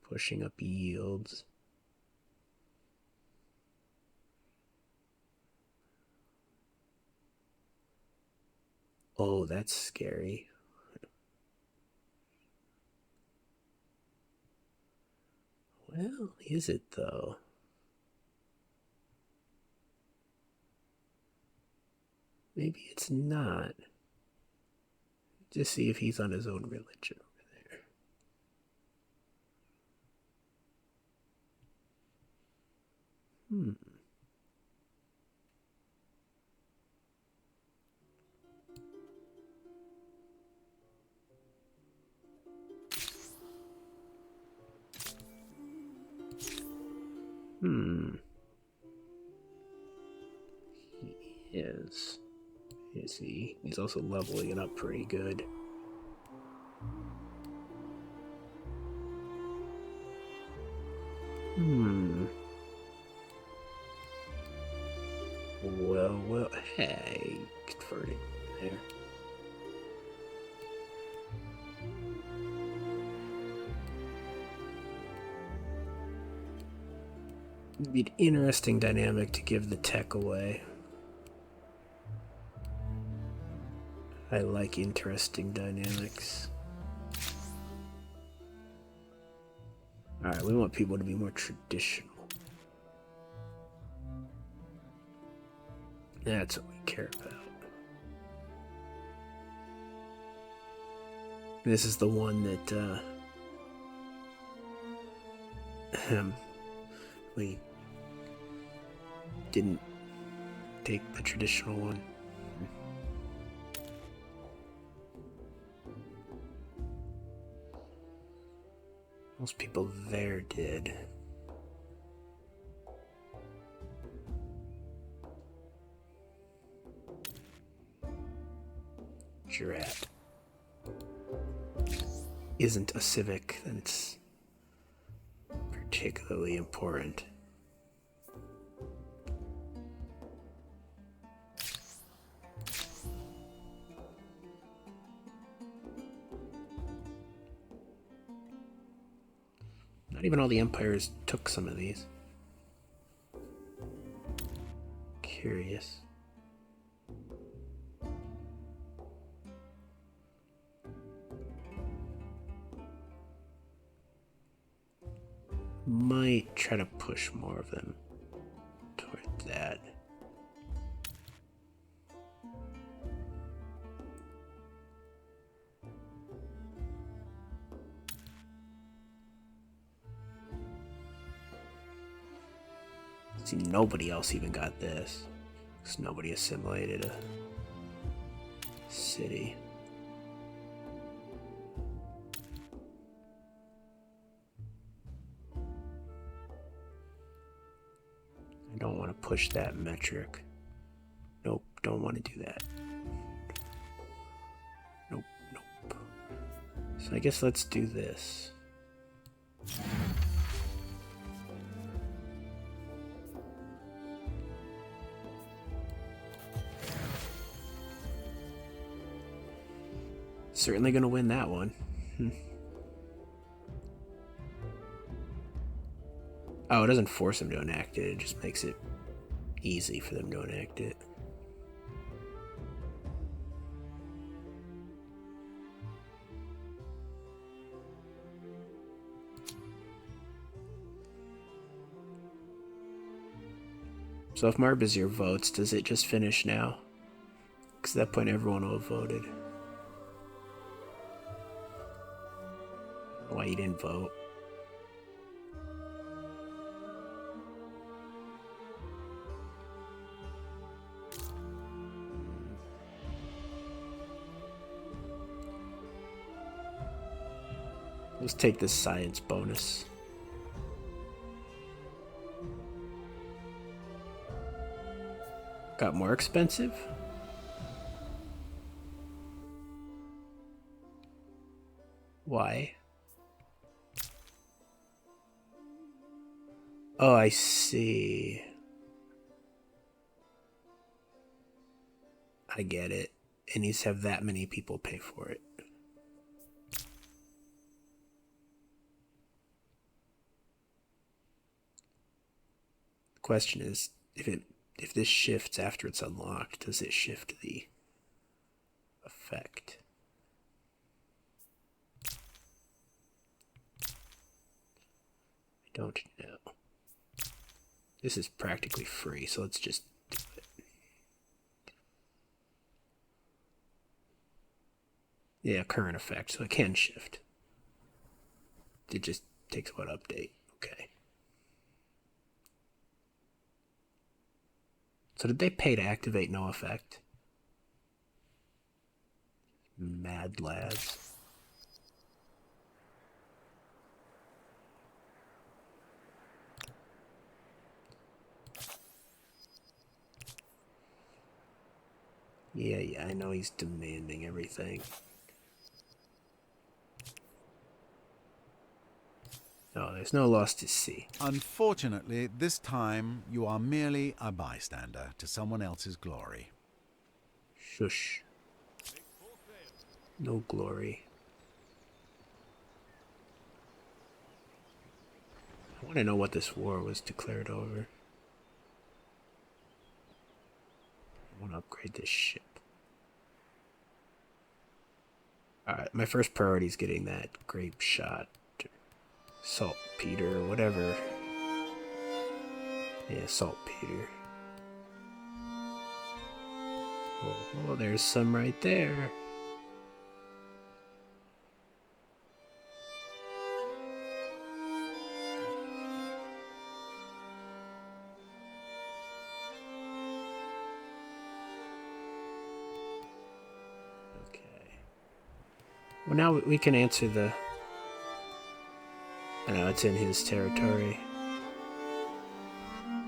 Pushing up yields. Oh, that's scary. Well, is it though? Maybe it's not. Just see if he's on his own religion over there. He is. Is he? He's also leveling it up pretty good. Well, hey, converting there. It'd be an interesting dynamic to give the tech away. I like interesting dynamics. Alright, we want people to be more traditional. That's what we care about. This is the one that, we didn't take the traditional one. Most people there did. Jurat isn't a civic that's particularly important. Not even all the empires took some of these. Curious. Might try to push more of them toward that. See, nobody else even got this, because nobody assimilated a city. I don't want to push that metric. Nope, don't want to do that. Nope. So I guess let's do this. Certainly gonna win that one. Oh, it doesn't force them to enact it, it just makes it easy for them to enact it. So if Marbazir votes, does it just finish now? Because at that point everyone will have voted. Why you didn't vote? Let's take this science bonus. got more expensive? Why? Oh, I see. I get it. It needs to have that many people pay for it. The question is, if this shifts after it's unlocked, does it shift the effect? I don't know. This is practically free, so let's just do it. Yeah, current effect, so it can shift. It just takes what update. Okay. So did they pay to activate no effect? Mad lads. Yeah, I know he's demanding everything. No, there's no loss to see. Unfortunately, this time you are merely a bystander to someone else's glory. Shush. No glory. I want to know what this war was declared over. I want to upgrade this ship. Alright, my first priority is getting that grape shot. Saltpeter, whatever. Yeah, saltpeter. Oh, there's some right there. Well, now we can answer the... I know it's in his territory.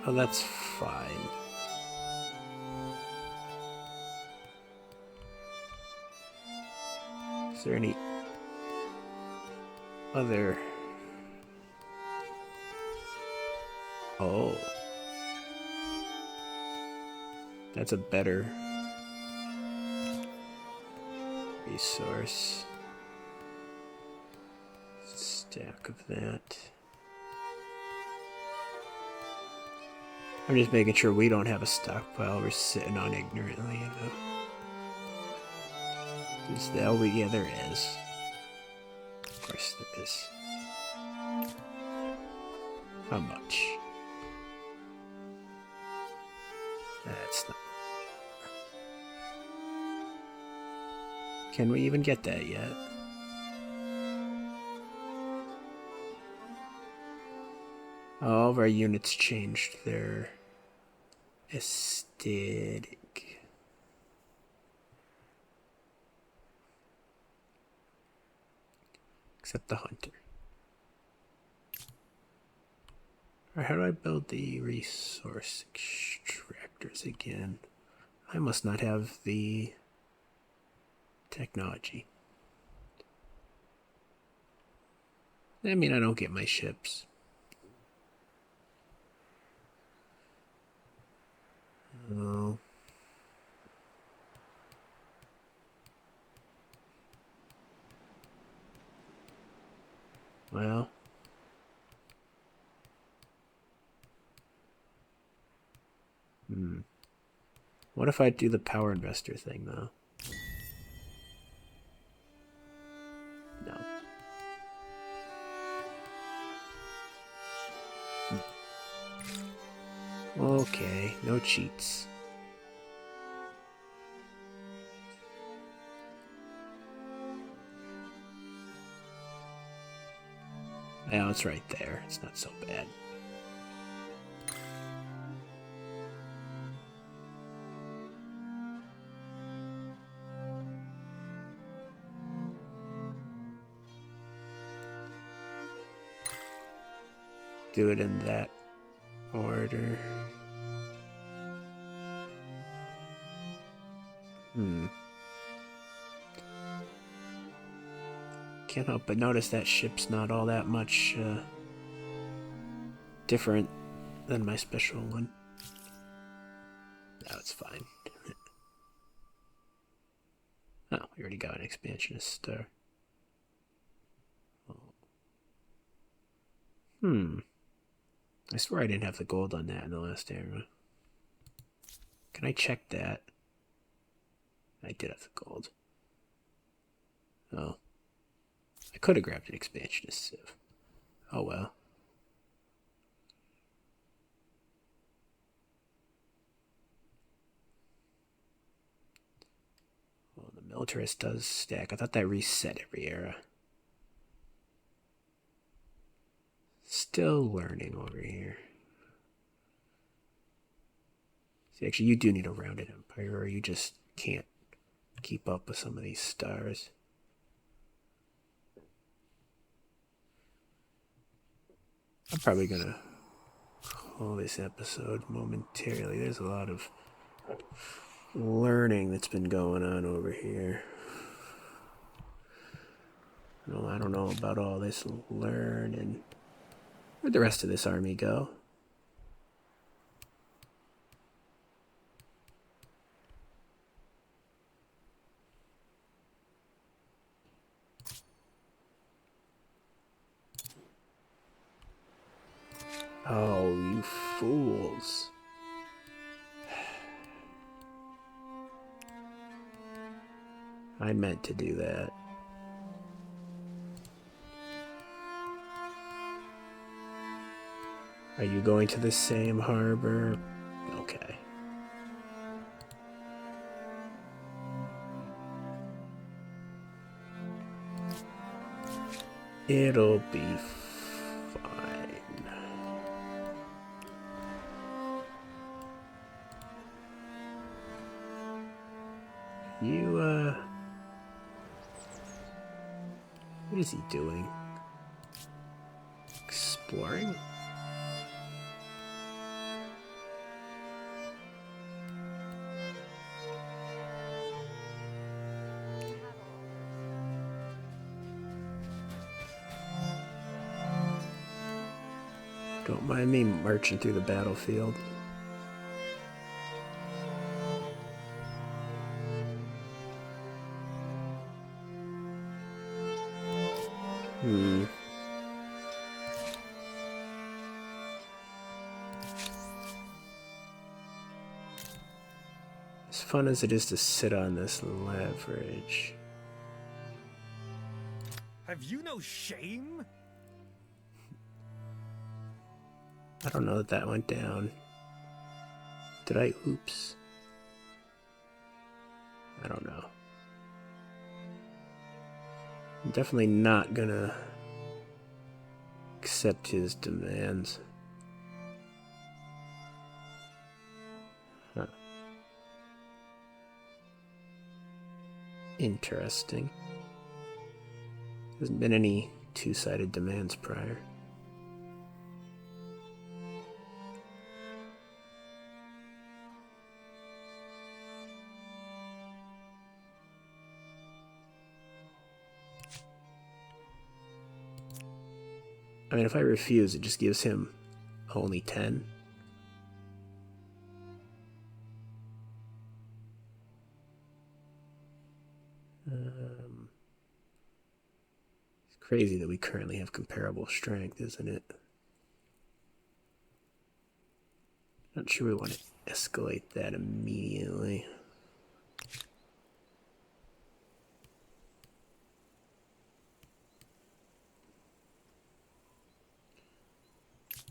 Oh, that's fine. Is there any other... Oh. That's a better resource. Stack of that. I'm just making sure we don't have a stockpile we're sitting on ignorantly, you know. Is that over? Yeah, there is. Of course there is. How much? That's not... Can we even get that yet? All of our units changed their aesthetic. Except the hunter. Alright, how do I build the resource extractors again? I must not have the technology. I mean, I don't get my ships. Oh. Well. What if I do the power investor thing, though? No. Okay, no cheats. Yeah, it's right there. It's not so bad. Do it in that order. Hmm. Can't help but notice that ship's not all that much different than my special one. No, it's fine. Oh, we already got an expansionist star. I swear I didn't have the gold on that in the last era. Can I check that? I did have the gold. Oh. I could have grabbed an expansionist civ. Oh well. Well, the militarist does stack. I thought that reset every era. Still learning over here. See, actually, you do need a rounded empire, or you just can't keep up with some of these stars. I'm probably gonna call this episode momentarily. There's a lot of learning that's been going on over here. No, I don't know about all this learning. Where'd the rest of this army go? Oh, you fools. I meant to do that. Are you going to the same harbor? Okay. It'll be fine. You, what is he doing? Exploring? Don't mind me marching through the battlefield. As fun as it is to sit on this leverage. Have you no shame? I don't know that went down. Did I? Oops. I don't know. I'm definitely not gonna accept his demands. Huh. Interesting. Hasn't been any two-sided demands prior. I mean, if I refuse, it just gives him only 10. It's crazy that we currently have comparable strength, isn't it? Not sure we want to escalate that immediately.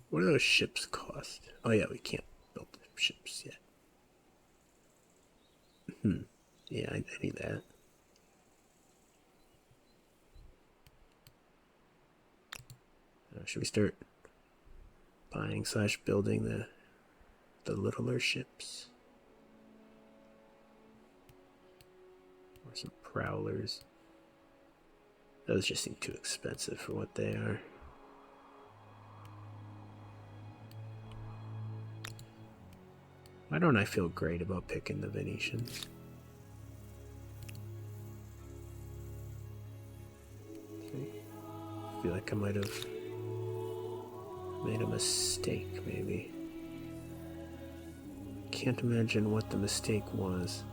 What do those ships cost? Oh yeah, we can't build ships yet. Yeah, I need that. Should we start buying / building the littler ships? Or some prowlers? Those just seem too expensive for what they are. Why don't I feel great about picking the Venetians? feel like I might have made a mistake, maybe. Can't imagine what the mistake was.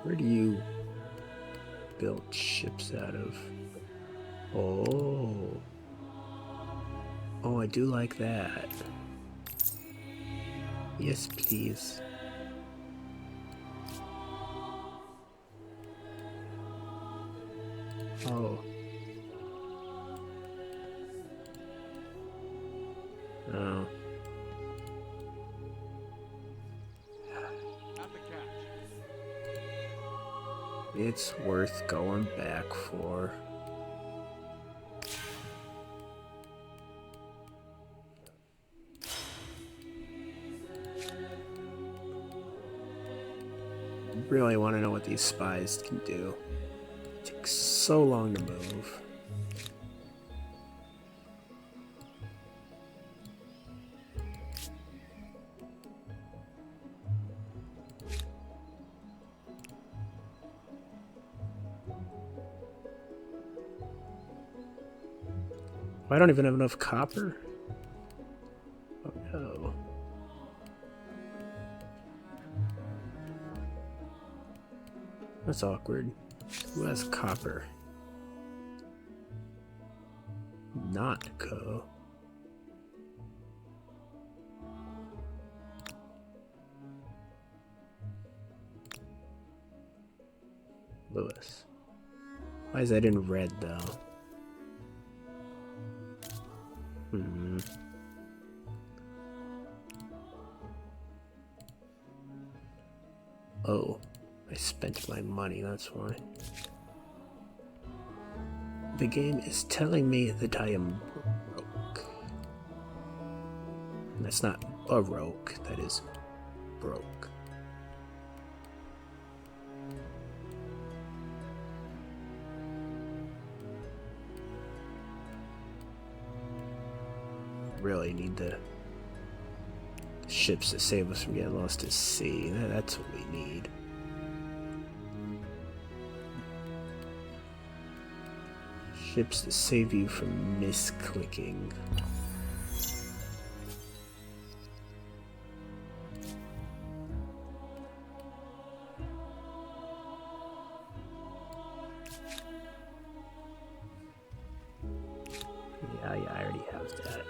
Where do you build ships out of? Oh. Oh, I do like that. Yes, please. Oh. Oh. It's worth going back for. Really want to know what these spies can do. It takes so long to move. I don't even have enough copper. Oh no. That's awkward. Who has copper? Not Co. Lewis. Why is that in red though? Oh, I spent my money, that's why. The game is telling me that I am broke. That's not baroque, that is broke. Really need the ships to save us from getting lost at sea. That's what we need. Ships to save you from misclicking. Yeah, I already have that.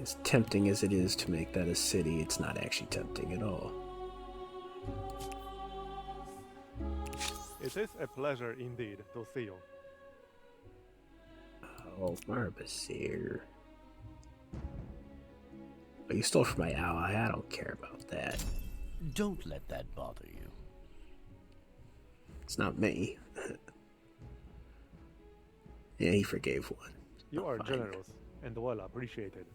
As tempting as it is to make that a city, it's not actually tempting at all. It is a pleasure indeed to see you. Oh, Marbasir. Oh, you stole from my ally. I don't care about that. Don't let that bother you. It's not me. Yeah, he forgave one. You are fine. generous and well appreciated.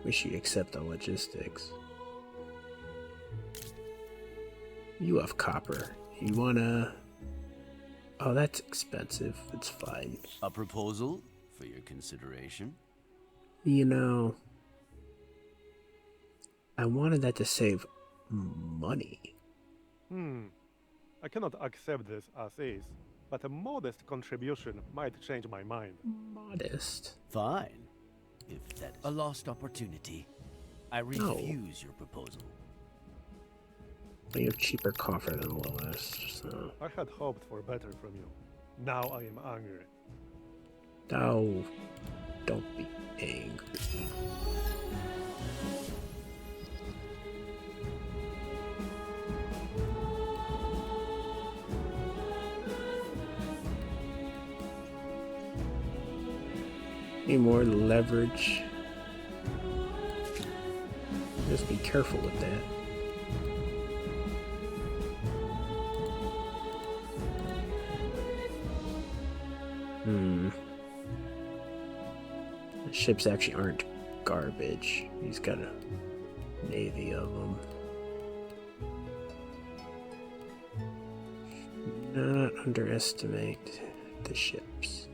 Wish you'd accept the logistics. You have copper. You wanna... Oh, that's expensive. It's fine. A proposal for your consideration? You know... I wanted that to save money. I cannot accept this as is, but a modest contribution might change my mind. Modest? Fine. If that is a lost opportunity, I refuse your proposal. You have cheaper copper than Lois, so... I had hoped for better from you. Now I am angry. Oh, don't be angry. Need more leverage. Just be careful with that. The ships actually aren't garbage. He's got a navy of them. Not underestimate the ships.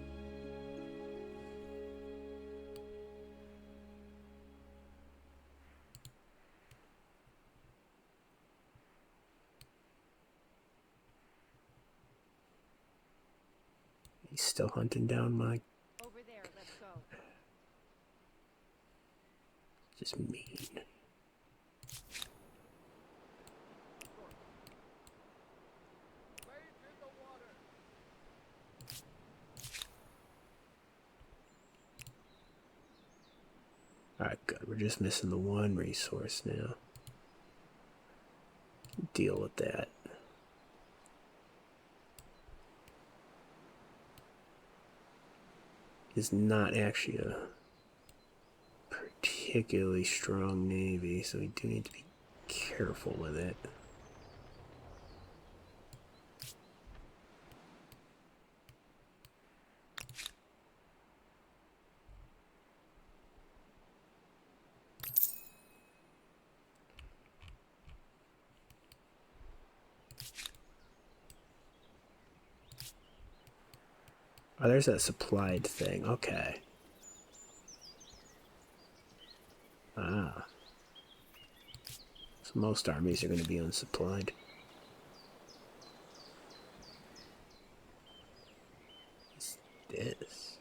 He's still hunting down my... Over there, let's go. Just mean. Alright, good. We're just missing the one resource now. Deal with that. Is not actually a particularly strong navy, so we do need to be careful with it. Oh, there's that supplied thing. Okay. Ah. So most armies are going to be unsupplied. What's this?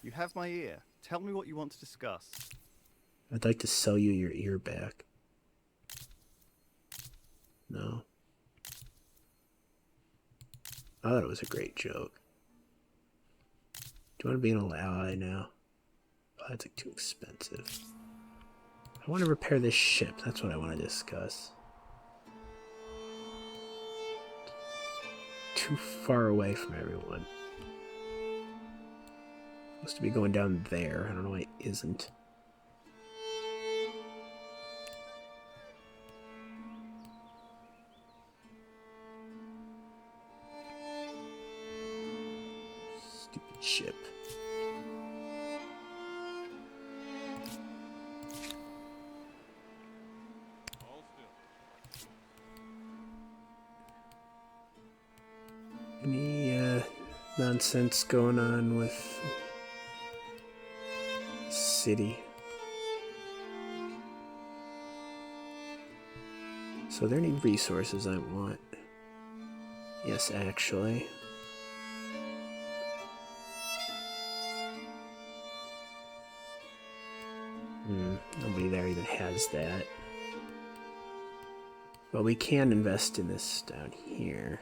You have my ear. Tell me what you want to discuss. I'd like to sell you your ear back. No. I thought it was a great joke. Do you want to be an ally now? Oh, that's like too expensive. I want to repair this ship. That's what I want to discuss. Too far away from everyone. Supposed to be going down there. I don't know why it isn't. Stupid ship. Any nonsense going on with city? So are there any resources I want? Yes, actually. Nobody there even has that. Well, we can invest in this down here.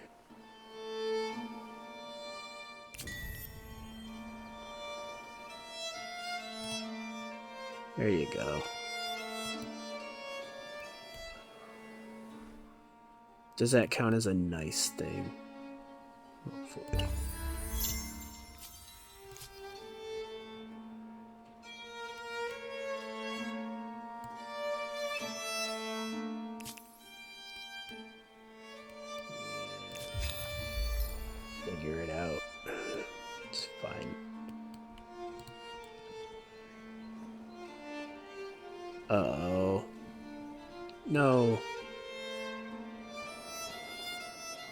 There you go. Does that count as a nice thing? Hopefully. Figure it out. It's fine. Uh-oh. No.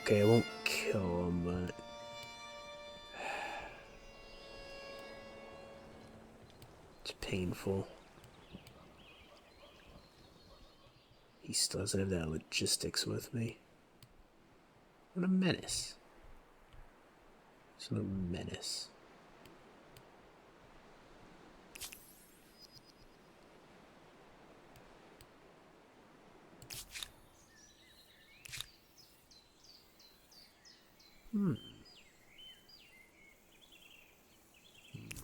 Okay, I won't kill him, but... it's painful. He still doesn't have that logistics with me. What a menace. What a menace.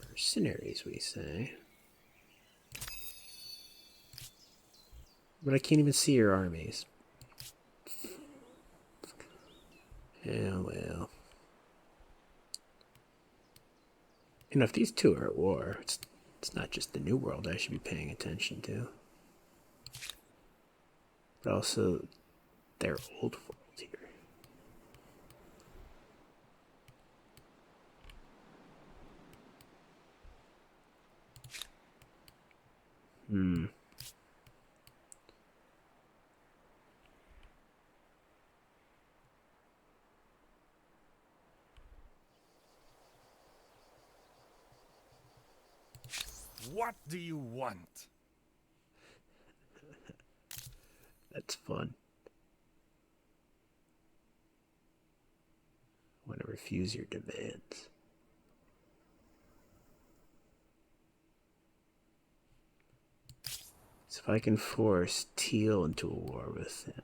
Mercenaries, we say. But I can't even see your armies. Yeah, well. You know, if these two are at war, it's not just the New World I should be paying attention to. But also their old world here. Hmm. What do you want? That's fun. I want to refuse your demands. So if I can force Teal into a war with him.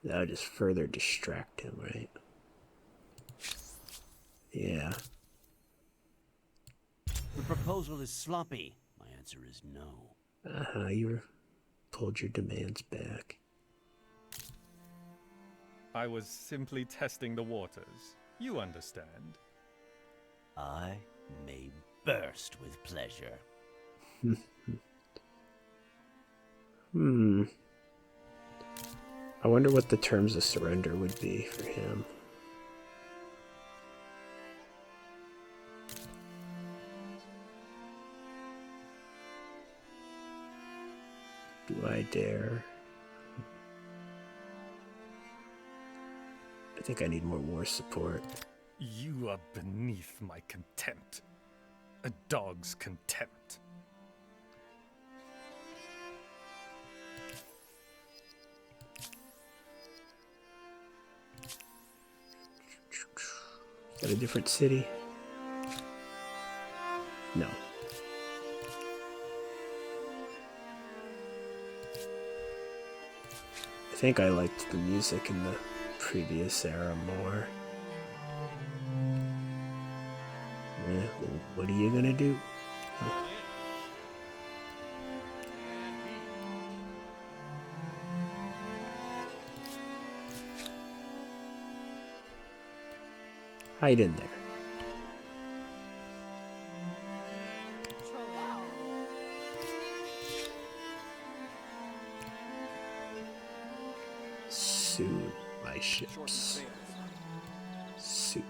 That would just further distract him, right? Yeah. The proposal is sloppy. My answer is no. You pulled your demands back. I was simply testing the waters. You understand. I may burst with pleasure. I wonder what the terms of surrender would be for him. Do I dare? I think I need more war support. You are beneath my contempt. A dog's contempt. Is that a different city? No. I think I liked the music in the previous era more. What are you gonna do? Hide in there. Soon, my ships. Soon.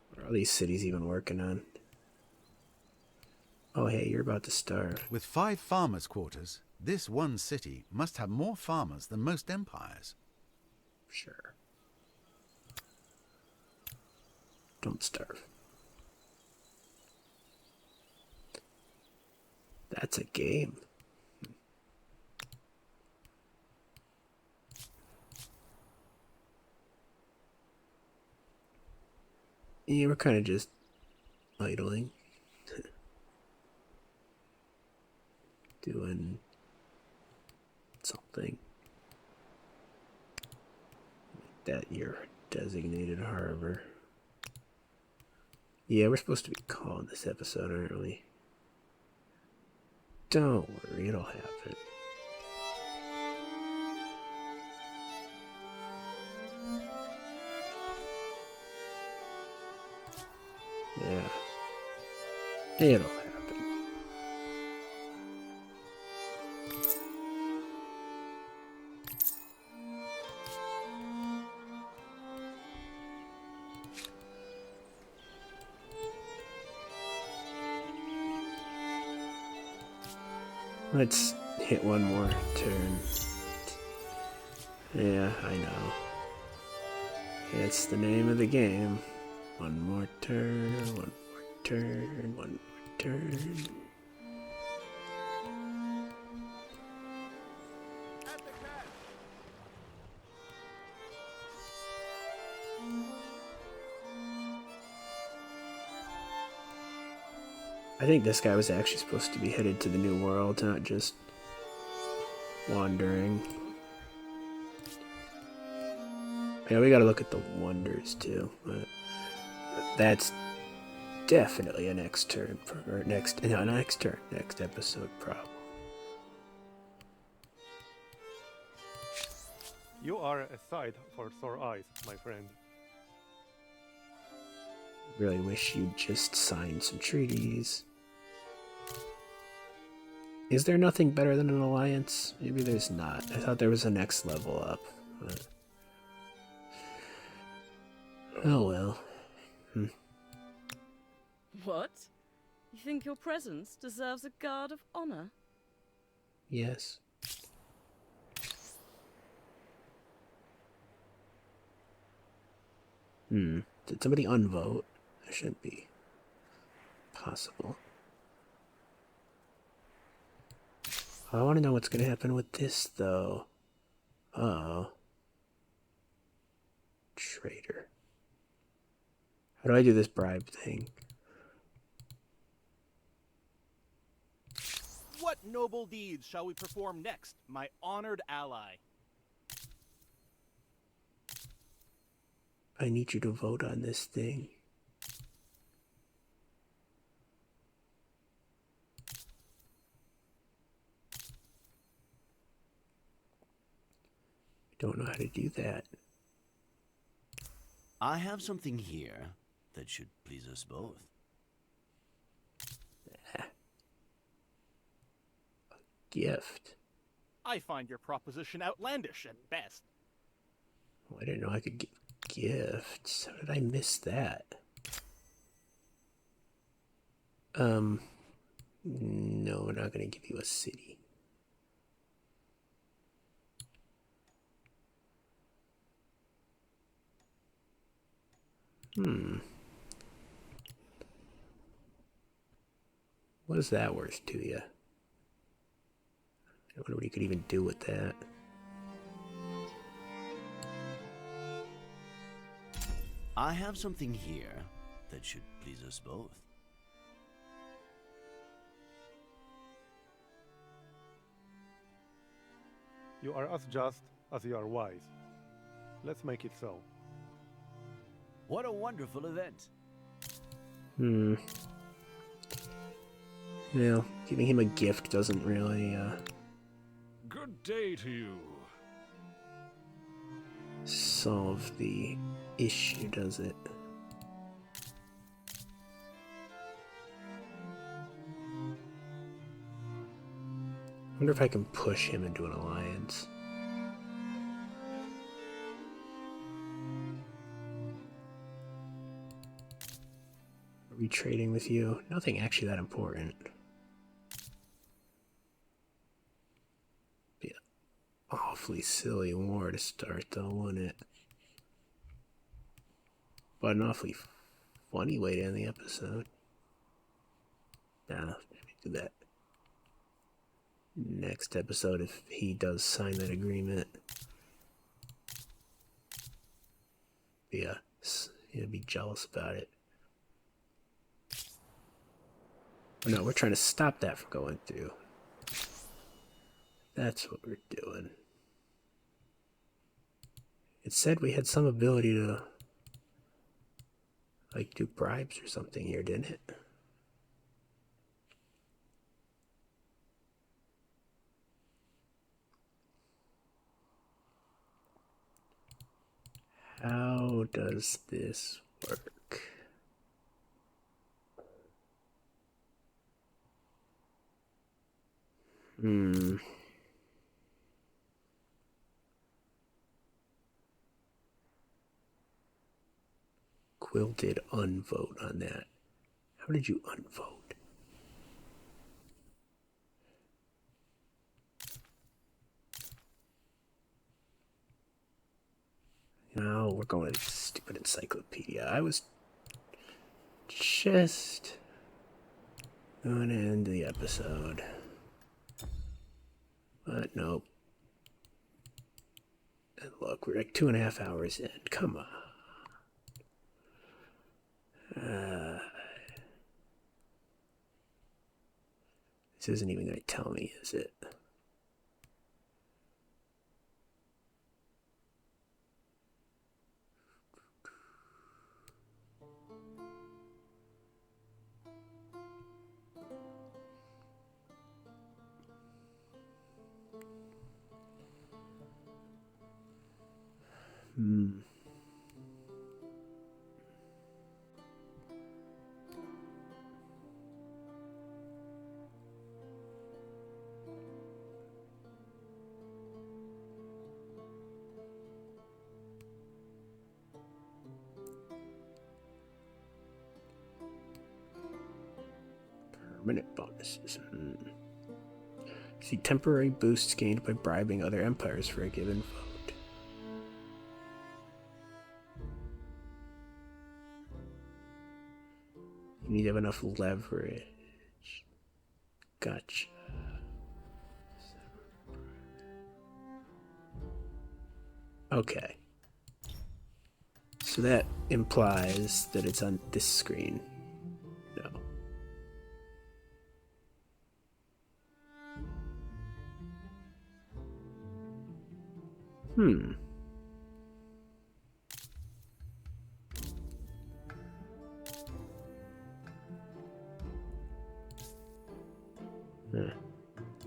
What are all these cities even working on? Oh, hey, you're about to starve. With 5 farmers' quarters, this one city must have more farmers than most empires. Sure. Don't starve. That's a game. Yeah, we're kind of just idling. Doing something. That your designated harbor. Yeah, we're supposed to be calling this episode, aren't we? Don't worry, it'll happen. Yeah. It'll happen. Let's hit one more turn. Yeah, I know. It's the name of the game. One more turn, one more turn, one more turn. I think this guy was actually supposed to be headed to the New World, not just wandering. Yeah, we gotta look at the wonders too. But that's definitely a next turn, or next episode problem. You are a sight for sore eyes, my friend. Really wish you'd just sign some treaties. Is there nothing better than an alliance? Maybe there's not. I thought there was a next level up. But... oh well. What? You think your presence deserves a guard of honor? Yes. Did somebody unvote? That shouldn't be possible. I want to know what's going to happen with this, though. Uh-oh. Traitor. How do I do this bribe thing? What noble deeds shall we perform next, my honored ally? I need you to vote on this thing. I don't know how to do that. I have something here that should please us both. A gift. I find your proposition outlandish at best. Oh, I didn't know I could give gifts. How did I miss that? No, we're not gonna give you a city. What is that worth to you? I wonder what you could even do with that. I have something here that should please us both. You are as just as you are wise. Let's make it so. What a wonderful event. Well, giving him a gift doesn't really, Good day to you. solve the issue, does it? I wonder if I can push him into an alliance. Are we trading with you? Nothing actually that important. Be an awfully silly war to start though, wouldn't it? But an awfully funny way to end the episode. Nah, maybe do that next episode if he does sign that agreement. Yeah, he'll be jealous about it. Oh, no, we're trying to stop that from going through. That's what we're doing. It said we had some ability to, like, do bribes or something here, didn't it? How does this work? Quill did unvote on that. How did you unvote? No, we're going to this stupid encyclopedia. I was just going to end the episode. But nope. And look, we're like 2.5 hours in. Come on. This isn't even going to tell me, is it? Permanent bonuses. See temporary boosts gained by bribing other empires for a given vote. You need to have enough leverage. Gotcha. Okay. So that implies that it's on this screen. No.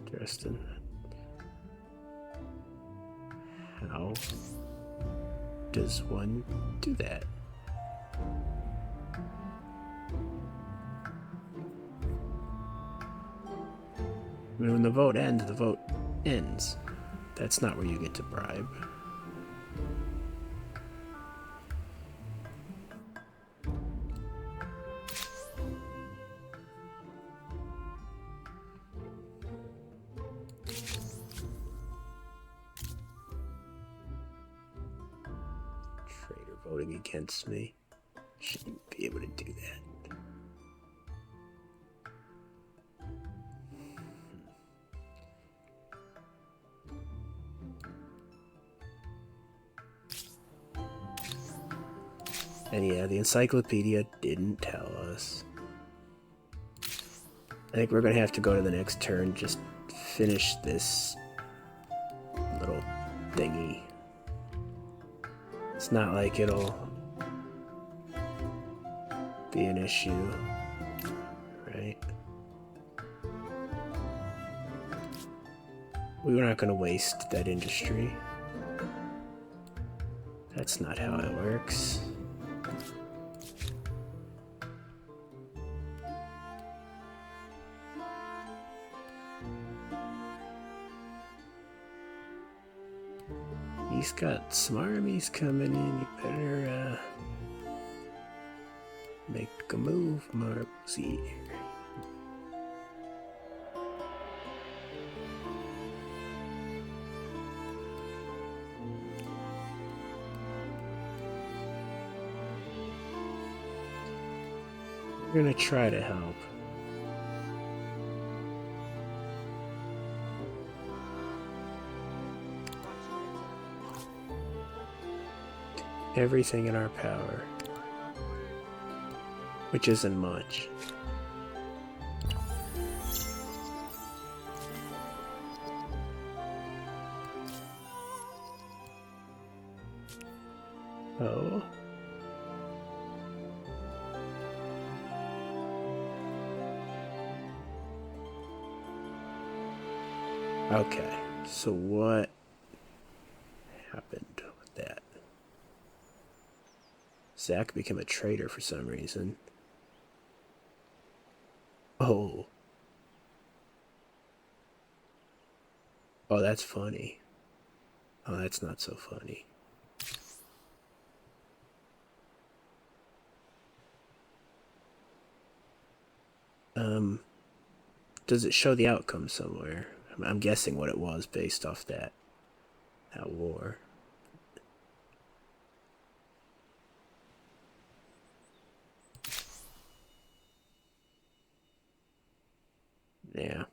Interesting. How does one do that? I mean, when the vote ends, the vote ends. That's not where you get to bribe. Traitor voting against me. Shouldn't be able to do that. And yeah, the encyclopedia didn't tell us. I think we're gonna have to go to the next turn, just finish this little thingy. It's not like it'll be an issue, right? We were not gonna waste that industry. That's not how it works. He's got some armies coming in. You better make a move, Marcy. We're gonna try to help. Everything in our power, which isn't much. Oh. Okay, so what happened with that? Zach became a traitor for some reason. Oh. Oh, that's funny. Oh, that's not so funny. Does it show the outcome somewhere? I'm guessing what it was based off that war. Yeah.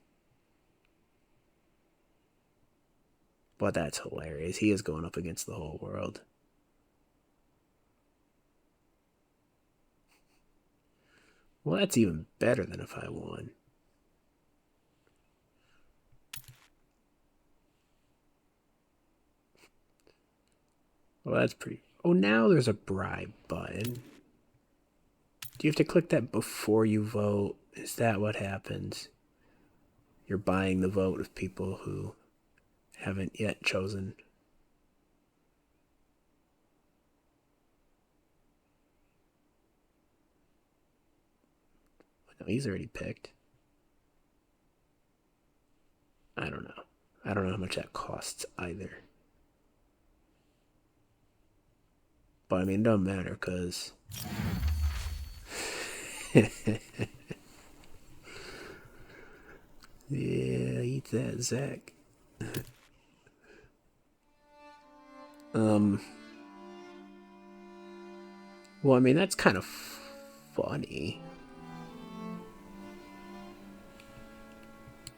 But that's hilarious. He is going up against the whole world. Well, that's even better than if I won. Well, that's pretty... Oh, now there's a bribe button. Do you have to click that before you vote? Is that what happens? You're buying the vote of people who haven't yet chosen. No, he's already picked. I don't know. I don't know how much that costs either. But I mean, it doesn't matter because Yeah, eat that, Zach. Well, I mean, that's kind of funny.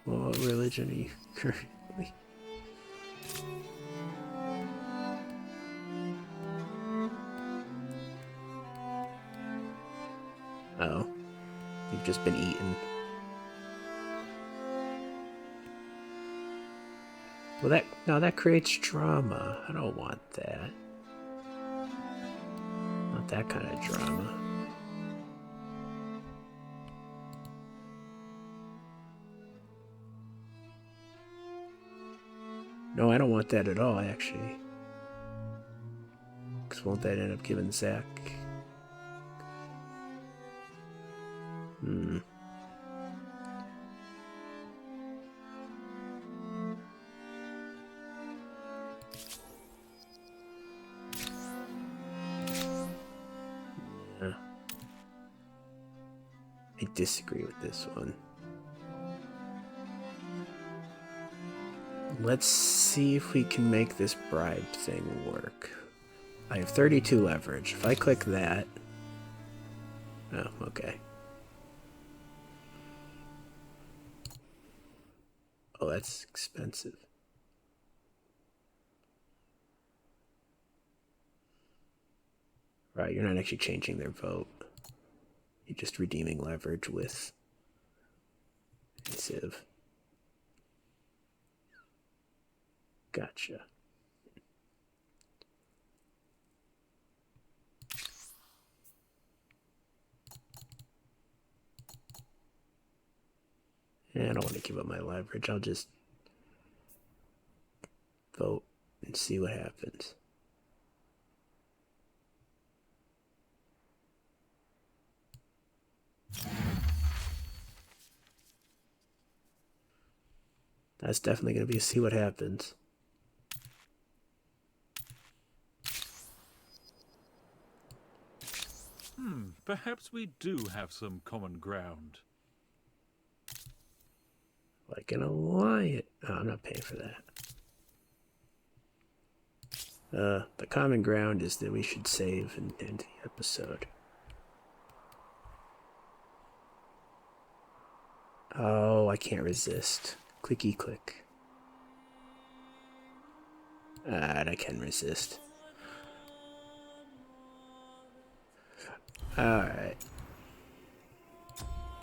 What religion are you currently? Oh, you've just been eaten. Well, that creates drama. I don't want that. Not that kind of drama. No, I don't want that at all, actually. Because won't that end up giving Zach? Yeah. I disagree with this one. Let's see if we can make this bribe thing work. I have 32 leverage. If I click that... Oh, okay. Oh, that's expensive. Right, you're not actually changing their vote. You're just redeeming leverage with a civ. Gotcha. Yeah, I don't want to give up my leverage. I'll just vote and see what happens. That's definitely going to be a see what happens. Perhaps we do have some common ground. Like an alliance. Oh, I'm not paying for that. The common ground is that we should save and end the episode. Oh, I can't resist. Clicky click. And I can resist. Alright.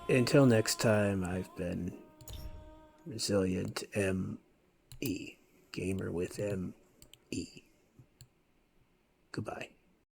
Until next time, I've been Resilient M.E. Gamer with M.E. Goodbye.